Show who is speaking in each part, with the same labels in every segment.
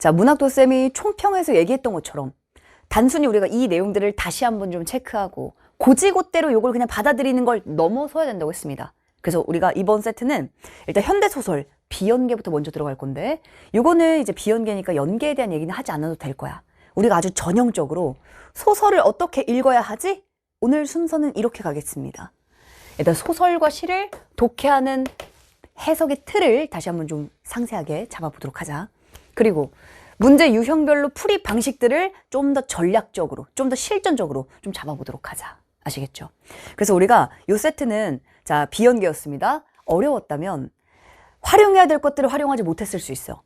Speaker 1: 자, 문학도쌤이 총평에서 얘기했던 것처럼 단순히 우리가 이 내용들을 다시 한번 좀 체크하고 고지고대로 요걸 그냥 받아들이는 걸 넘어서야 된다고 했습니다. 그래서 우리가 이번 세트는 일단 현대소설 비연계부터 먼저 들어갈 건데, 요거는 이제 비연계니까 연계에 대한 얘기는 하지 않아도 될 거야. 우리가 아주 전형적으로 소설을 어떻게 읽어야 하지? 오늘 순서는 이렇게 가겠습니다. 일단 소설과 시를 독해하는 해석의 틀을 다시 한번 좀 상세하게 잡아보도록 하자. 그리고 문제 유형별로 풀이 방식들을 좀 더 전략적으로, 좀 더 실전적으로 좀 잡아보도록 하자. 아시겠죠? 그래서 우리가 이 세트는 자, 비연계였습니다. 어려웠다면 활용해야 될 것들을 활용하지 못했을 수 있어.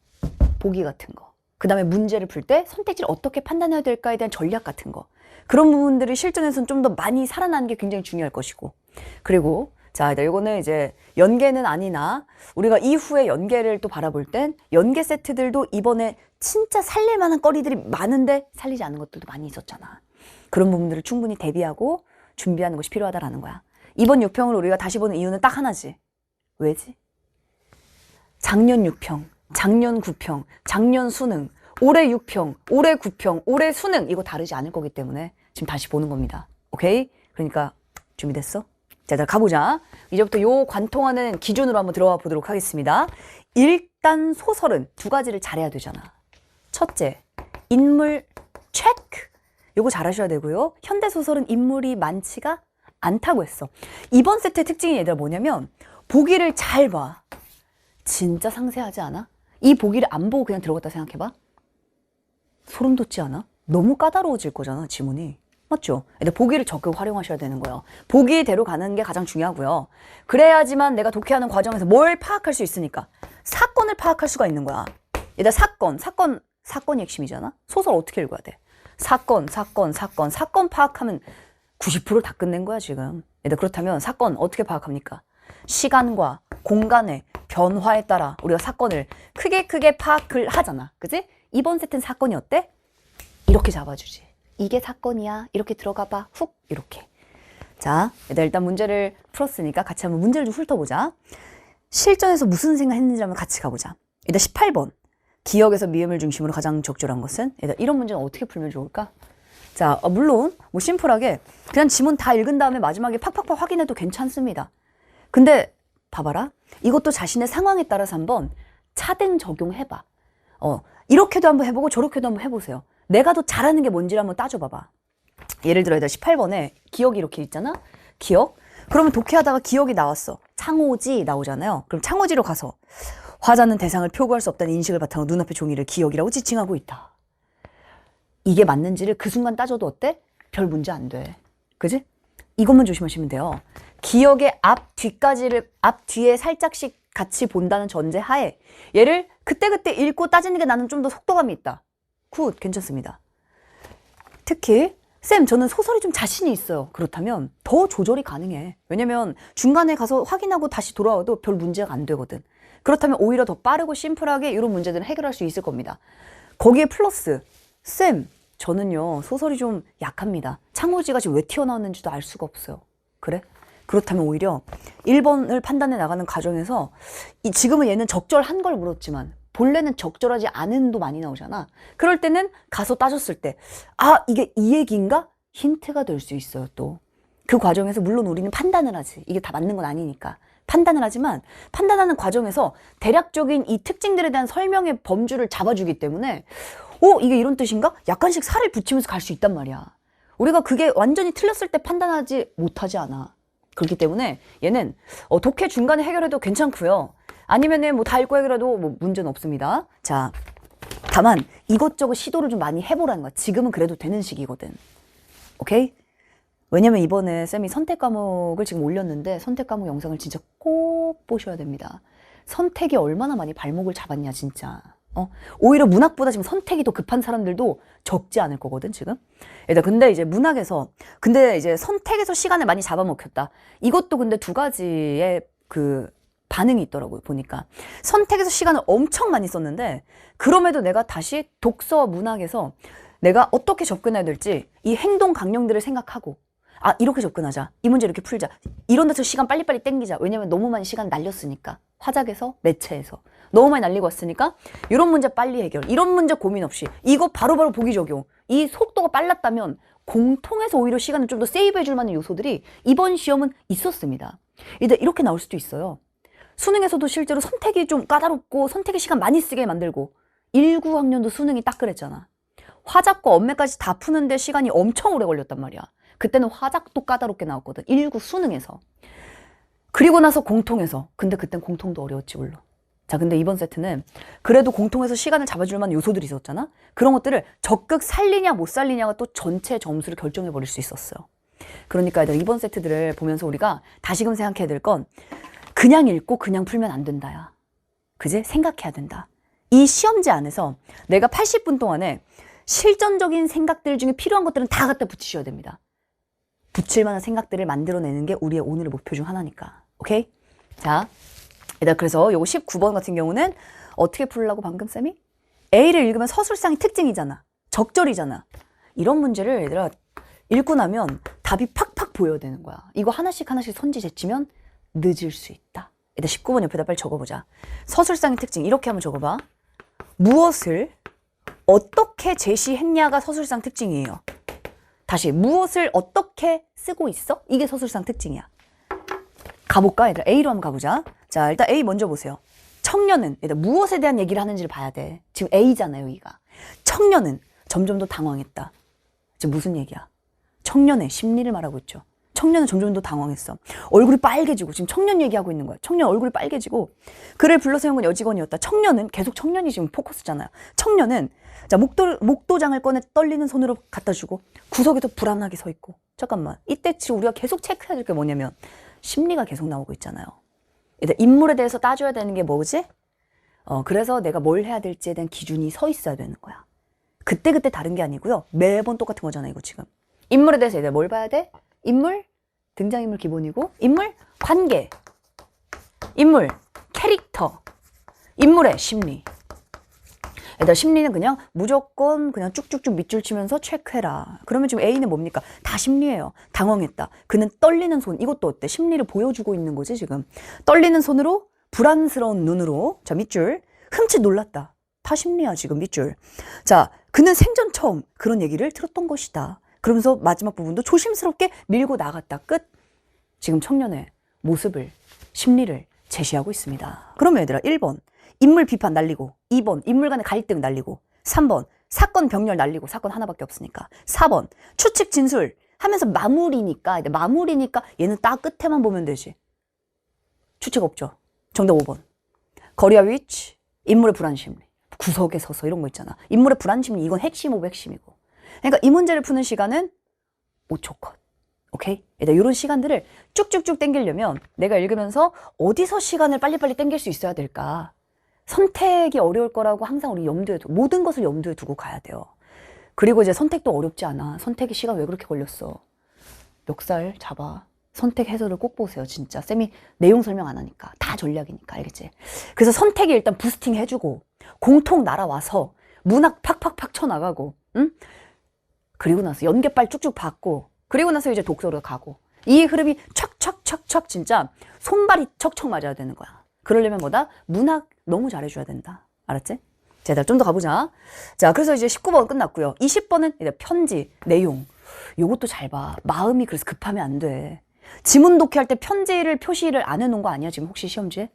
Speaker 1: 보기 같은 거. 그 다음에 문제를 풀 때 선택지를 어떻게 판단해야 될까에 대한 전략 같은 거. 그런 부분들이 실전에서는 좀 더 많이 살아나는 게 굉장히 중요할 것이고. 그리고 자, 이거는 이제 연계는 아니나 우리가 이후에 연계를 또 바라볼 땐 연계 세트들도 이번에 진짜 살릴 만한 거리들이 많은데 살리지 않은 것들도 많이 있었잖아. 그런 부분들을 충분히 대비하고 준비하는 것이 필요하다라는 거야. 이번 6평을 우리가 다시 보는 이유는 딱 하나지. 왜지? 작년 6평, 작년 9평, 작년 수능, 올해 6평, 올해 9평, 올해 수능 이거 다르지 않을 거기 때문에 지금 다시 보는 겁니다. 오케이? 그러니까 준비됐어? 자, 가보자. 이제부터 요 관통하는 기준으로 한번 들어가 보도록 하겠습니다. 일단 소설은 두 가지를 잘해야 되잖아. 첫째, 인물 체크. 요거 잘하셔야 되고요. 현대소설은 인물이 많지가 않다고 했어. 이번 세트의 특징이 얘들아 뭐냐면 보기를 잘 봐. 진짜 상세하지 않아? 이 보기를 안 보고 그냥 들어갔다 생각해봐. 소름 돋지 않아? 너무 까다로워질 거잖아, 지문이. 맞죠? 근데 보기를 적극 활용하셔야 되는 거예요. 보기대로 가는 게 가장 중요하고요. 그래야지만 내가 독해하는 과정에서 뭘 파악할 수 있으니까. 사건을 파악할 수가 있는 거야. 얘들아, 사건이 핵심이잖아? 소설 어떻게 읽어야 돼? 사건 파악하면 90% 다 끝낸 거야, 지금. 얘들아, 그렇다면 사건 어떻게 파악합니까? 시간과 공간의 변화에 따라 우리가 사건을 크게 파악을 하잖아. 그치? 이번 세트는 사건이 어때? 이렇게 잡아주지. 이게 사건이야. 이렇게 들어가 봐. 훅 이렇게. 자, 일단 문제를 풀었으니까 같이 한번 문제를 좀 훑어보자. 실전에서 무슨 생각했는지 한번 같이 가보자. 일단 18번. 기억에서 미음을 중심으로 가장 적절한 것은? 일단 이런 문제는 어떻게 풀면 좋을까? 자, 물론 뭐 심플하게 그냥 지문 다 읽은 다음에 마지막에 팍팍팍 확인해도 괜찮습니다. 근데 봐봐라. 이것도 자신의 상황에 따라서 한번 차등 적용해봐. 이렇게도 한번 해보고 저렇게도 한번 해보세요. 내가 더 잘하는 게 뭔지를 한번 따져봐봐. 예를 들어 18번에 기억이 이렇게 있잖아. 기억. 그러면 독해하다가 기억이 나왔어. 창오지 나오잖아요. 그럼 창오지로 가서 화자는 대상을 표구할 수 없다는 인식을 바탕으로 눈앞의 종이를 기억이라고 지칭하고 있다. 이게 맞는지를 그 순간 따져도 어때? 별 문제 안 돼. 그지? 이것만 조심하시면 돼요. 기억의 앞 뒤에 살짝씩 같이 본다는 전제 하에 얘를 그때그때 읽고 따지는 게 나는 좀 더 속도감이 있다. 굿, 괜찮습니다. 특히 쌤, 저는 소설이 좀 자신이 있어요. 그렇다면 더 조절이 가능해. 왜냐면 중간에 가서 확인하고 다시 돌아와도 별 문제가 안 되거든. 그렇다면 오히려 더 빠르고 심플하게 이런 문제들은 해결할 수 있을 겁니다. 거기에 플러스 쌤, 저는요 소설이 좀 약합니다. 창호지가 지금 왜 튀어나왔는지도 알 수가 없어요. 그래? 그렇다면 오히려 1번을 판단해 나가는 과정에서 지금은 얘는 적절한 걸 물었지만 본래는 적절하지 않은 도 많이 나오잖아. 그럴 때는 가서 따졌을 때 이게 이 얘기인가? 힌트가 될 수 있어요. 또 그 과정에서 물론 우리는 판단을 하지. 이게 다 맞는 건 아니니까 판단을 하지만 판단하는 과정에서 대략적인 이 특징들에 대한 설명의 범주를 잡아주기 때문에 이게 이런 뜻인가? 약간씩 살을 붙이면서 갈 수 있단 말이야. 우리가 그게 완전히 틀렸을 때 판단하지 못하지 않아. 그렇기 때문에 얘는 독해 중간에 해결해도 괜찮고요. 아니면은 뭐 다 읽고 해결해도 뭐 문제는 없습니다. 자, 다만 이것저것 시도를 좀 많이 해보라는 거야. 지금은 그래도 되는 시기거든. 오케이? 왜냐면 이번에 쌤이 선택 과목을 지금 올렸는데 선택 과목 영상을 진짜 꼭 보셔야 됩니다. 선택이 얼마나 많이 발목을 잡았냐 진짜. 오히려 문학보다 지금 선택이 더 급한 사람들도 적지 않을 거거든 지금. 일단 근데 이제 문학에서 선택에서 시간을 많이 잡아먹혔다. 이것도 근데 두 가지의 그 반응이 있더라고요. 보니까 선택에서 시간을 엄청 많이 썼는데 그럼에도 내가 다시 독서 문학에서 내가 어떻게 접근해야 될지 이 행동 강령들을 생각하고 아, 이렇게 접근하자. 이 문제 이렇게 풀자. 이런 데서 시간 빨리빨리 땡기자. 왜냐면 너무 많이 시간 날렸으니까. 화작에서, 매체에서. 너무 많이 날리고 왔으니까 이런 문제 빨리 해결. 이런 문제 고민 없이. 이거 바로바로 보기 적용. 이 속도가 빨랐다면 공통에서 오히려 시간을 좀 더 세이브해 줄 만한 요소들이 이번 시험은 있었습니다. 이렇게 나올 수도 있어요. 수능에서도 실제로 선택이 좀 까다롭고 선택의 시간 많이 쓰게 만들고 19학년도 수능이 딱 그랬잖아. 화작과 언매까지 다 푸는데 시간이 엄청 오래 걸렸단 말이야. 그때는 화작도 까다롭게 나왔거든. 19 수능에서. 그리고 나서 공통에서. 근데 그땐 공통도 어려웠지 물론. 자, 근데 이번 세트는 그래도 공통에서 시간을 잡아줄 만한 요소들이 있었잖아. 그런 것들을 적극 살리냐 못 살리냐가 또 전체 점수를 결정해 버릴 수 있었어요. 그러니까 얘들 이번 세트들을 보면서 우리가 다시금 생각해야 될 건 그냥 읽고 그냥 풀면 안 된다야. 그제? 생각해야 된다. 이 시험지 안에서 내가 80분 동안에 실전적인 생각들 중에 필요한 것들은 다 갖다 붙이셔야 됩니다. 붙일 만한 생각들을 만들어내는 게 우리의 오늘의 목표 중 하나니까. 오케이? 자, 얘들아, 그래서 요거 19번 같은 경우는 어떻게 풀려고 방금 쌤이? A를 읽으면 서술상의 특징이잖아. 적절이잖아. 이런 문제를 얘들아 읽고 나면 답이 팍팍 보여야 되는 거야. 이거 하나씩 하나씩 선지 제치면 늦을 수 있다. 일단 19번 옆에다 빨리 적어보자. 서술상의 특징 이렇게 한번 적어봐. 무엇을 어떻게 제시했냐가 서술상 특징이에요. 다시 무엇을 어떻게 쓰고 있어? 이게 서술상 특징이야. 가볼까? 얘들아 A로 한번 가보자. 자, 일단 A 먼저 보세요. 청년은 일단 무엇에 대한 얘기를 하는지를 봐야 돼. 지금 A잖아요, 여기가. 청년은 점점 더 당황했다. 지금 무슨 얘기야? 청년의 심리를 말하고 있죠. 청년은 점점 더 당황했어. 얼굴이 빨개지고 지금 청년 얘기하고 있는 거야. 청년 얼굴이 빨개지고 글을 불러 세운 건 여직원이었다. 청년은 계속 청년이 지금 포커스잖아요. 청년은 자 목도장을 꺼내 떨리는 손으로 갖다 주고 구석에서 불안하게 서 있고 잠깐만 이때 지금 우리가 계속 체크해야 될 게 뭐냐면 심리가 계속 나오고 있잖아요. 일단 인물에 대해서 따져야 되는 게 뭐지? 그래서 내가 뭘 해야 될지에 대한 기준이 서 있어야 되는 거야. 그때그때 다른 게 아니고요. 매번 똑같은 거잖아 이거 지금. 인물에 대해서 얘들 뭘 봐야 돼? 인물, 등장인물 기본이고 인물, 관계, 인물, 캐릭터, 인물의 심리. 얘들 심리는 그냥 무조건 그냥 쭉쭉쭉 밑줄 치면서 체크해라. 그러면 지금 A는 뭡니까? 다 심리예요. 당황했다. 그는 떨리는 손. 이것도 어때? 심리를 보여주고 있는 거지 지금. 떨리는 손으로 불안스러운 눈으로. 자, 밑줄. 흠칫 놀랐다. 다 심리야 지금 밑줄. 자, 그는 생전 처음 그런 얘기를 들었던 것이다. 그러면서 마지막 부분도 조심스럽게 밀고 나갔다. 끝. 지금 청년의 모습을, 심리를 제시하고 있습니다. 그러면 얘들아 1번 인물 비판 날리고 2번 인물 간의 갈등 날리고 3번 사건 병렬 날리고 사건 하나밖에 없으니까 4번 추측 진술 하면서 마무리니까 얘는 딱 끝에만 보면 되지. 추측 없죠. 정답 5번 거리와 위치, 인물의 불안 심리, 구석에 서서 이런 거 있잖아. 인물의 불안 심리 이건 핵심 오브 핵심이고 그러니까 이 문제를 푸는 시간은 5초 컷. 오케이? 이런 시간들을 쭉쭉쭉 당기려면 내가 읽으면서 어디서 시간을 빨리빨리 당길 수 있어야 될까? 선택이 어려울 거라고 항상 우리 염두에 두고 모든 것을 염두에 두고 가야 돼요. 그리고 이제 선택도 어렵지 않아. 선택의 시간 왜 그렇게 걸렸어? 멱살 잡아. 선택 해설을 꼭 보세요. 진짜 쌤이 내용 설명 안 하니까 다 전략이니까 알겠지? 그래서 선택이 일단 부스팅 해주고 공통 날아와서 문학 팍팍팍 쳐나가고 응? 그리고 나서 연계빨 쭉쭉 받고 그리고 나서 이제 독서로 가고 이 흐름이 촥촥촥촥 진짜 손발이 척척 맞아야 되는 거야. 그러려면 뭐다? 문학 너무 잘해줘야 된다. 알았지? 자, 좀 더 가보자. 자, 그래서 이제 19번 끝났고요. 20번은 이제 편지, 내용. 요것도 잘 봐. 마음이 그래서 급하면 안 돼. 지문 독해할 때 편지를 표시를 안 해놓은 거 아니야? 지금 혹시 시험지에?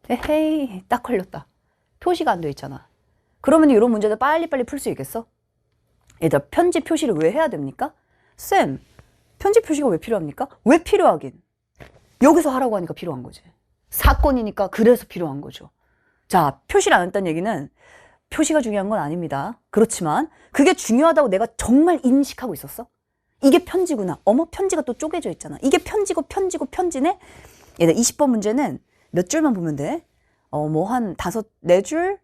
Speaker 1: 에헤이, 딱 걸렸다. 표시가 안 돼 있잖아. 그러면 이런 문제들 빨리빨리 풀 수 있겠어? 얘들아, 편지 표시를 왜 해야 됩니까? 쌤, 편지 표시가 왜 필요합니까? 왜 필요하긴? 여기서 하라고 하니까 필요한 거지. 사건이니까 그래서 필요한 거죠. 자, 표시를 안 했다는 얘기는 표시가 중요한 건 아닙니다. 그렇지만 그게 중요하다고 내가 정말 인식하고 있었어? 이게 편지구나. 어머, 편지가 또 쪼개져 있잖아. 이게 편지고 편지네? 얘들 20번 문제는 몇 줄만 보면 돼? 뭐 한 4줄,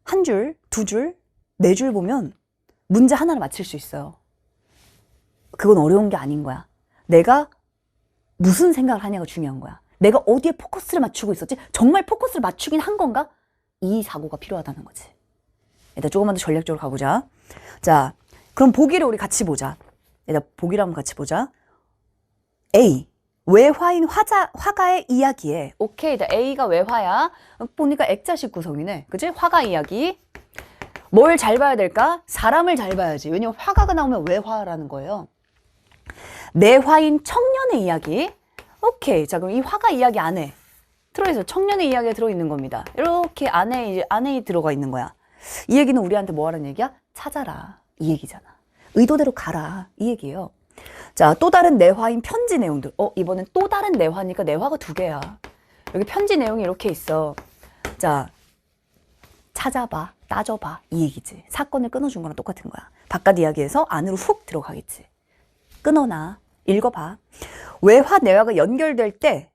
Speaker 1: 1줄, 2줄, 4줄 보면 문제 하나를 맞힐 수 있어요. 그건 어려운 게 아닌 거야. 내가 무슨 생각을 하냐가 중요한 거야. 내가 어디에 포커스를 맞추고 있었지? 정말 포커스를 맞추긴 한 건가? 이 사고가 필요하다는 거지. 일단 조금만 더 전략적으로 가보자. 자, 그럼 보기를 우리 같이 보자. 일단 보기를 한번 같이 보자. A. 외화인 화가의 이야기에. 오케이. A가 외화야. 보니까 액자식 구성이네. 그치? 화가 이야기. 뭘 잘 봐야 될까? 사람을 잘 봐야지. 왜냐면 화가가 나오면 외화라는 거예요. 내화인 청년의 이야기. 오케이. 자, 그럼 이 화가 이야기 안에 들어있어. 청년의 이야기가 들어있는 겁니다. 이렇게 안에 들어가 있는 거야. 이 얘기는 우리한테 뭐 하라는 얘기야? 찾아라. 이 얘기잖아. 의도대로 가라. 이 얘기예요. 자, 또 다른 내화인 편지 내용들. 이번엔 또 다른 내화니까 내화가 두 개야. 여기 편지 내용이 이렇게 있어. 자, 찾아봐, 따져봐. 이 얘기지. 사건을 끊어준 거랑 똑같은 거야. 바깥 이야기에서 안으로 훅 들어가겠지. 끊어놔. 읽어봐. 외화, 내화가 연결될 때,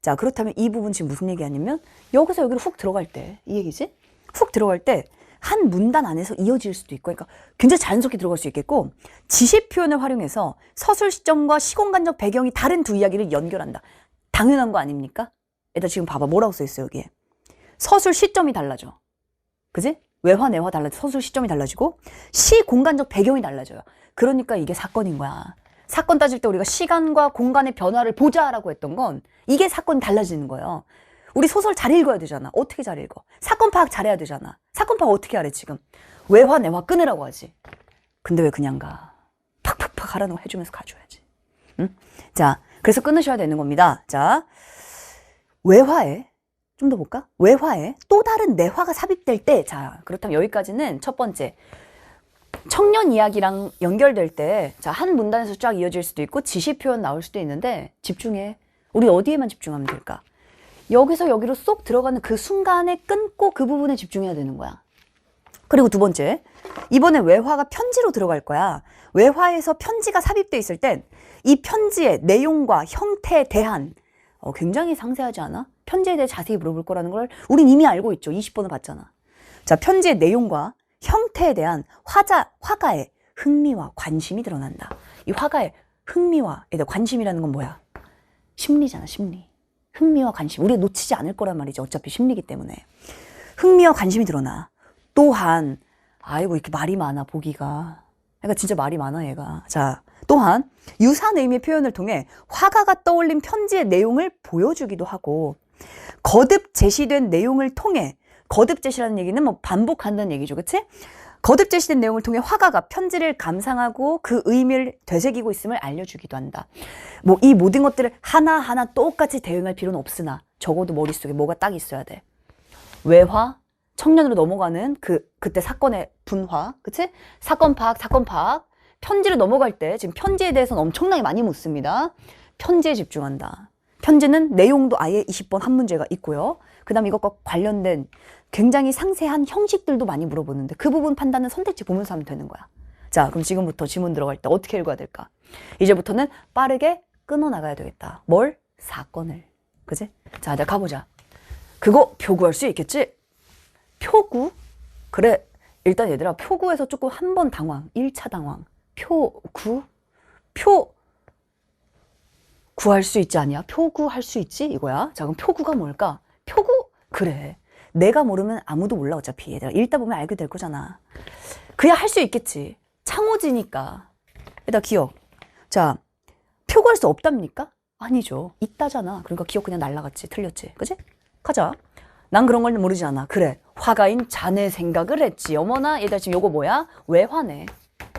Speaker 1: 자, 그렇다면 이 부분 지금 무슨 얘기 아니면 여기서 여기로 훅 들어갈 때, 이 얘기지? 훅 들어갈 때 한 문단 안에서 이어질 수도 있고, 그러니까 굉장히 자연스럽게 들어갈 수 있겠고, 지시 표현을 활용해서 서술 시점과 시공간적 배경이 다른 두 이야기를 연결한다. 당연한 거 아닙니까? 일단 지금 봐봐. 뭐라고 써있어요, 여기에. 서술 시점이 달라져. 그지? 외화, 내화 달라져. 서술 시점이 달라지고, 시공간적 배경이 달라져요. 그러니까 이게 사건인 거야. 사건 따질 때 우리가 시간과 공간의 변화를 보자라고 했던 건 이게 사건이 달라지는 거예요. 우리 소설 잘 읽어야 되잖아. 어떻게 잘 읽어? 사건 파악 잘해야 되잖아. 사건 파악 어떻게 하래 지금? 외화, 내화 끊으라고 하지. 근데 왜 그냥 가? 팍팍팍 하라는 거 해주면서 가줘야지. 응? 자, 그래서 끊으셔야 되는 겁니다. 자, 외화에 좀 더 볼까? 외화에 또 다른 내화가 삽입될 때, 자, 그렇다면 여기까지는 첫 번째. 청년 이야기랑 연결될 때, 자, 한 문단에서 쫙 이어질 수도 있고, 지시 표현 나올 수도 있는데, 집중해. 우리 어디에만 집중하면 될까? 여기서 여기로 쏙 들어가는 그 순간에 끊고 그 부분에 집중해야 되는 거야. 그리고 두 번째, 이번에 외화가 편지로 들어갈 거야. 외화에서 편지가 삽입돼 있을 땐 이 편지의 내용과 형태에 대한 굉장히 상세하지 않아? 편지에 대해 자세히 물어볼 거라는 걸 우린 이미 알고 있죠. 20번을 봤잖아. 자, 편지의 내용과 형태에 대한 화가의 흥미와 관심이 드러난다. 이 화가의 흥미와 관심이라는 건 뭐야? 심리잖아, 심리. 흥미와 관심. 우리가 놓치지 않을 거란 말이죠. 어차피 심리기 때문에. 흥미와 관심이 드러나. 또한, 아이고, 이렇게 말이 많아, 보기가. 그러니까 진짜 말이 많아, 얘가. 자, 또한, 유사한 의미의 표현을 통해 화가가 떠올린 편지의 내용을 보여주기도 하고, 거듭 제시된 내용을 통해, 거듭 제시라는 얘기는 뭐 반복한다는 얘기죠. 그치? 거듭 제시된 내용을 통해 화가가 편지를 감상하고 그 의미를 되새기고 있음을 알려주기도 한다. 뭐 이 모든 것들을 하나하나 똑같이 대응할 필요는 없으나 적어도 머릿속에 뭐가 딱 있어야 돼. 외화, 청년으로 넘어가는 그때 사건의 분화, 그치? 사건 파악. 편지로 넘어갈 때 지금 편지에 대해서는 엄청나게 많이 묻습니다. 편지에 집중한다. 편지는 내용도 아예 20번 한 문제가 있고요. 그 다음 이것과 관련된 굉장히 상세한 형식들도 많이 물어보는데 그 부분 판단은 선택지 보면서 하면 되는 거야. 자, 그럼 지금부터 지문 들어갈 때 어떻게 읽어야 될까? 이제부터는 빠르게 끊어나가야 되겠다. 뭘? 사건을. 그지? 자, 내가 가보자. 그거 표구할 수 있겠지? 표구? 그래. 일단 얘들아, 표구에서 조금 한 번 당황. 1차 당황. 구할 수 있지 않냐? 표구할 수 있지? 이거야. 자, 그럼 표구가 뭘까? 표구? 그래. 내가 모르면 아무도 몰라, 어차피. 얘들아, 읽다 보면 알게 될 거잖아. 그야 할 수 있겠지. 창호지니까. 얘들아, 기억. 자, 표구할 수 없답니까? 아니죠. 있다잖아. 그러니까 기억 그냥 날라갔지. 틀렸지. 그지? 가자. 난 그런 걸 모르지 않아. 그래. 화가인 자네 생각을 했지. 어머나, 얘들아, 지금 요거 뭐야? 외화네.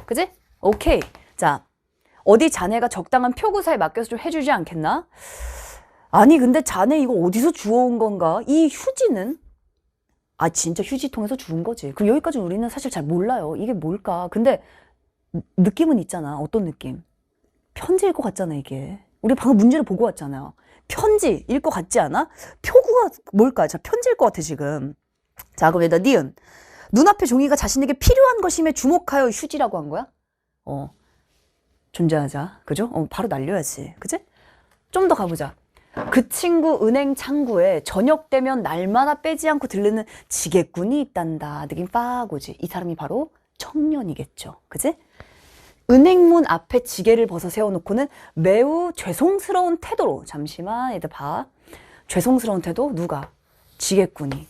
Speaker 1: 그지? 오케이. 자, 어디 자네가 적당한 표구사에 맡겨서 좀 해주지 않겠나? 아니, 근데 자네 이거 어디서 주워온 건가? 이 휴지는? 아, 진짜 휴지통에서 주운 거지. 그럼 여기까지 우리는 사실 잘 몰라요. 이게 뭘까? 근데 느낌은 있잖아. 어떤 느낌? 편지일 것 같잖아, 이게. 우리 방금 문제를 보고 왔잖아요. 편지일 것 같지 않아? 표구가 뭘까? 자, 편지일 것 같아, 지금. 자, 그럼 여기다 니은. 눈앞에 종이가 자신에게 필요한 것임에 주목하여 휴지라고 한 거야? 존재하자. 그죠? 바로 날려야지. 그지? 좀 더 가보자. 그 친구 은행 창구에 저녁 되면 날마다 빼지 않고 들르는 지게꾼이 있단다. 느낌 빡 오지. 이 사람이 바로 청년이겠죠. 그지? 은행문 앞에 지게를 벗어 세워놓고는 매우 죄송스러운 태도로. 잠시만, 얘들 봐. 죄송스러운 태도? 누가? 지게꾼이.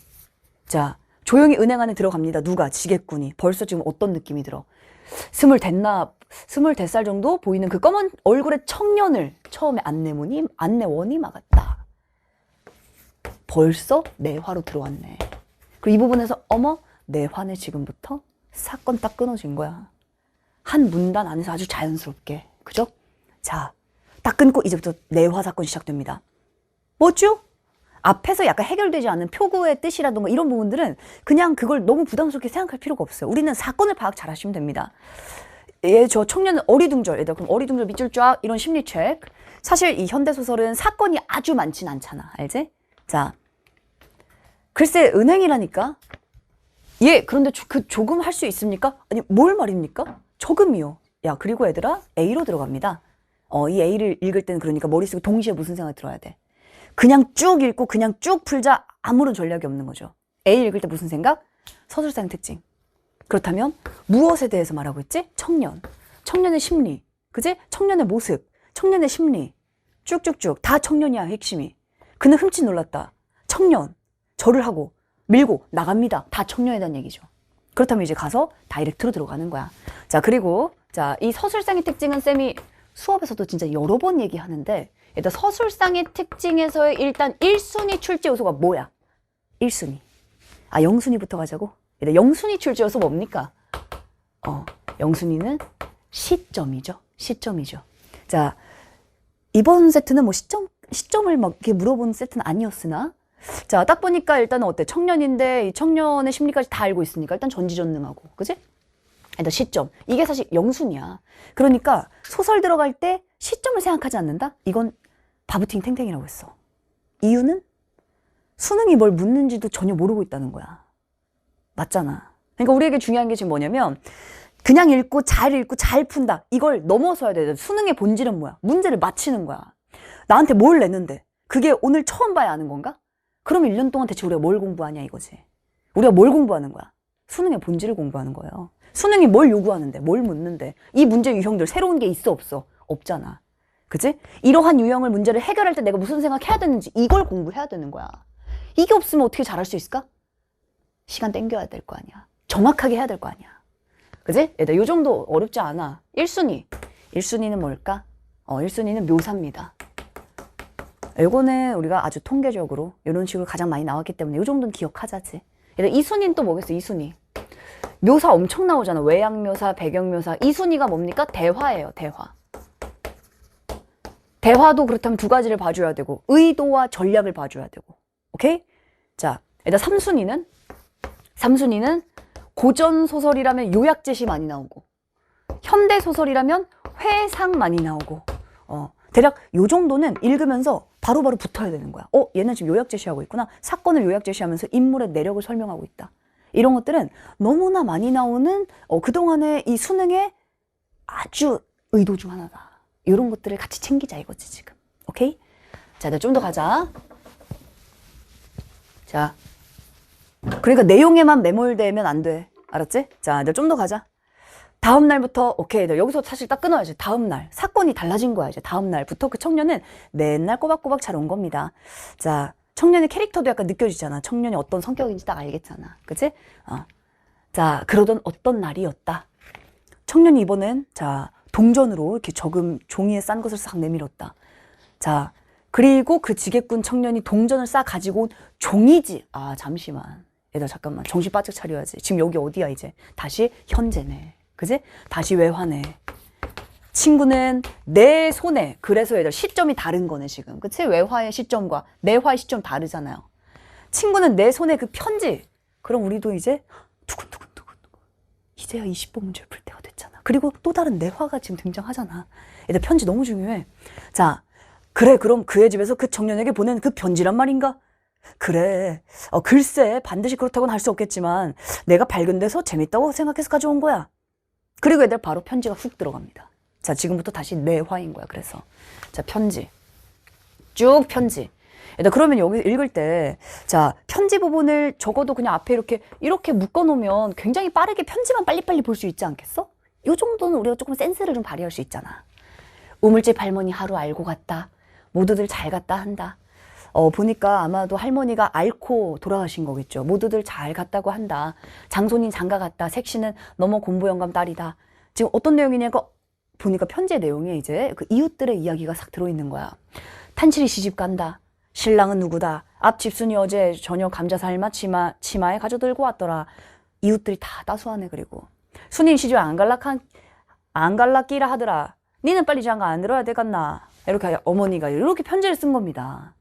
Speaker 1: 자, 조용히 은행 안에 들어갑니다. 누가? 지게꾼이. 벌써 지금 어떤 느낌이 들어? 스물 대살 정도 보이는 그 검은 얼굴의 청년을 처음에 안내원이 막았다. 벌써 내화로 들어왔네. 그리고 이 부분에서 어머, 내화네 지금부터 사건 딱 끊어진 거야. 한 문단 안에서 아주 자연스럽게. 그죠? 자, 딱 끊고 이제부터 내화 사건이 시작됩니다. 뭐죠? 앞에서 약간 해결되지 않은 표구의 뜻이라든가 이런 부분들은 그냥 그걸 너무 부담스럽게 생각할 필요가 없어요. 우리는 사건을 파악 잘 하시면 됩니다. 저 청년은 어리둥절, 그럼 어리둥절 밑줄 쫙 이런 심리 체크. 사실 이 현대소설은 사건이 아주 많진 않잖아. 알지? 자, 글쎄 은행이라니까? 예, 그런데 그 조금 할 수 있습니까? 아니, 뭘 말입니까? 조금이요. 야, 그리고 얘들아, A로 들어갑니다. 이 A를 읽을 때는 그러니까 머릿속에 동시에 무슨 생각이 들어야 돼? 그냥 쭉 읽고 그냥 쭉 풀자 아무런 전략이 없는 거죠. A 읽을 때 무슨 생각? 서술상 특징. 그렇다면 무엇에 대해서 말하고 있지? 청년. 청년의 심리. 그지? 청년의 모습. 청년의 심리. 쭉쭉쭉. 다 청년이야, 핵심이. 그는 흠칫 놀랐다. 청년. 절을 하고 밀고 나갑니다. 다 청년에 대한 얘기죠. 그렇다면 이제 가서 다이렉트로 들어가는 거야. 자, 그리고 자, 이 서술상의 특징은 쌤이 수업에서도 진짜 여러 번 얘기하는데 일단 서술상의 특징에서의 일단 1순위 출제 요소가 뭐야? 1순위. 아, 0순위부터 가자고? 일단 0순위 출제 요소 뭡니까? 0순위는 시점이죠. 시점이죠. 자, 이번 세트는 뭐 시점을 막 이렇게 물어보는 세트는 아니었으나 자, 딱 보니까 일단은 어때? 청년인데 이 청년의 심리까지 다 알고 있으니까 일단 전지전능하고, 그지? 일단 시점. 이게 사실 0순위야. 그러니까 소설 들어갈 때 시점을 생각하지 않는다? 이건 바보팅 탱탱이라고 했어. 이유는 수능이 뭘 묻는지도 전혀 모르고 있다는 거야. 맞잖아. 그러니까 우리에게 중요한 게 지금 뭐냐면 그냥 읽고 잘 푼다. 이걸 넘어서야 돼. 수능의 본질은 뭐야? 문제를 맞히는 거야. 나한테 뭘 냈는데 그게 오늘 처음 봐야 아는 건가? 그럼 1년 동안 대체 우리가 뭘 공부하냐 이거지. 우리가 뭘 공부하는 거야? 수능의 본질을 공부하는 거예요. 수능이 뭘 요구하는데, 뭘 묻는데, 이 문제 유형들 새로운 게 있어 없어? 없잖아. 그치? 이러한 유형을 문제를 해결할 때 내가 무슨 생각해야 되는지 이걸 공부해야 되는 거야. 이게 없으면 어떻게 잘할 수 있을까? 시간 땡겨야 될 거 아니야. 정확하게 해야 될 거 아니야. 그치? 얘들 요 정도 어렵지 않아. 1순위. 1순위는 뭘까? 1순위는 묘사입니다. 이거는 우리가 아주 통계적으로 이런 식으로 가장 많이 나왔기 때문에 이 정도는 기억하자지. 2순위는 또 뭐겠어? 2순위. 묘사 엄청 나오잖아. 외양묘사, 배경묘사. 2순위가 뭡니까? 대화예요. 대화. 대화도 그렇다면 두 가지를 봐줘야 되고 의도와 전략을 봐줘야 되고. 오케이? 자, 일단 3순위는 고전소설이라면 요약제시 많이 나오고 현대소설이라면 회상 많이 나오고 대략 요 정도는 읽으면서 바로바로 붙어야 되는 거야. 얘는 지금 요약 제시하고 있구나. 사건을 요약 제시하면서 인물의 내력을 설명하고 있다. 이런 것들은 너무나 많이 나오는 그동안의 이 수능의 아주 의도 중 하나다. 이런 것들을 같이 챙기자 이거지 지금. 오케이? 자, 좀 더 가자. 자, 그러니까 내용에만 매몰되면 안 돼. 알았지? 자, 좀 더 가자. 다음 날부터 오케이, 여기서 사실 딱 끊어야지. 다음 날 사건이 달라진 거야. 이제 다음 날부터 그 청년은 맨날 꼬박꼬박 잘 온 겁니다. 자, 청년의 캐릭터도 약간 느껴지잖아. 청년이 어떤 성격인지 딱 알겠잖아. 그치? 자, 그러던 어떤 날이었다. 청년이 이번엔 자 동전으로 이렇게 적금 종이에 싼 것을 싹 내밀었다. 자, 그리고 그 지게꾼 청년이 동전을 싸 가지고 온 종이지. 아, 잠시만. 얘들아 잠깐만. 정신 바짝 차려야지. 지금 여기 어디야 이제. 다시 현재네. 그지? 다시 외화네. 친구는 내 손에. 그래서 얘들 시점이 다른 거네 지금. 그치? 외화의 시점과 내화의 시점 다르잖아요. 친구는 내 손에 그 편지. 그럼 우리도 이제 두근두근두근 이제야 20번 문제를 풀 때가 됐잖아. 그리고 또 다른 내화가 지금 등장하잖아. 얘들 편지 너무 중요해. 자, 그래 그럼 그의 집에서 그 청년에게 보낸 그 편지란 말인가? 그래. 글쎄 반드시 그렇다고는 할 수 없겠지만 내가 밝은 데서 재밌다고 생각해서 가져온 거야. 그리고 애들 바로 편지가 훅 들어갑니다. 자, 지금부터 다시 내화인 거야. 그래서 자, 편지 쭉 편지. 애들 그러면 여기 읽을 때 자, 편지 부분을 적어도 그냥 앞에 이렇게 묶어 놓으면 굉장히 빠르게 편지만 빨리빨리 볼 수 있지 않겠어? 요 정도는 우리가 조금 센스를 좀 발휘할 수 있잖아. 우물집 할머니 하루 알고 갔다. 모두들 잘 갔다 한다. 보니까 아마도 할머니가 앓고 돌아가신 거겠죠. 모두들 잘 갔다고 한다. 장손인 장가 갔다. 색시는 너무 공부 영감 딸이다. 지금 어떤 내용이냐가 보니까 편지의 내용에 이제 그 이웃들의 이야기가 싹 들어있는 거야. 탄실이 시집 간다. 신랑은 누구다. 앞 집순이 어제 저녁 감자 삶아 치마에 가져들고 왔더라. 이웃들이 다 따수하네. 그리고 순이 시집 안 갈라끼라 하더라. 니는 빨리 장가 안 들어야 되겠나. 이렇게 어머니가 이렇게 편지를 쓴 겁니다.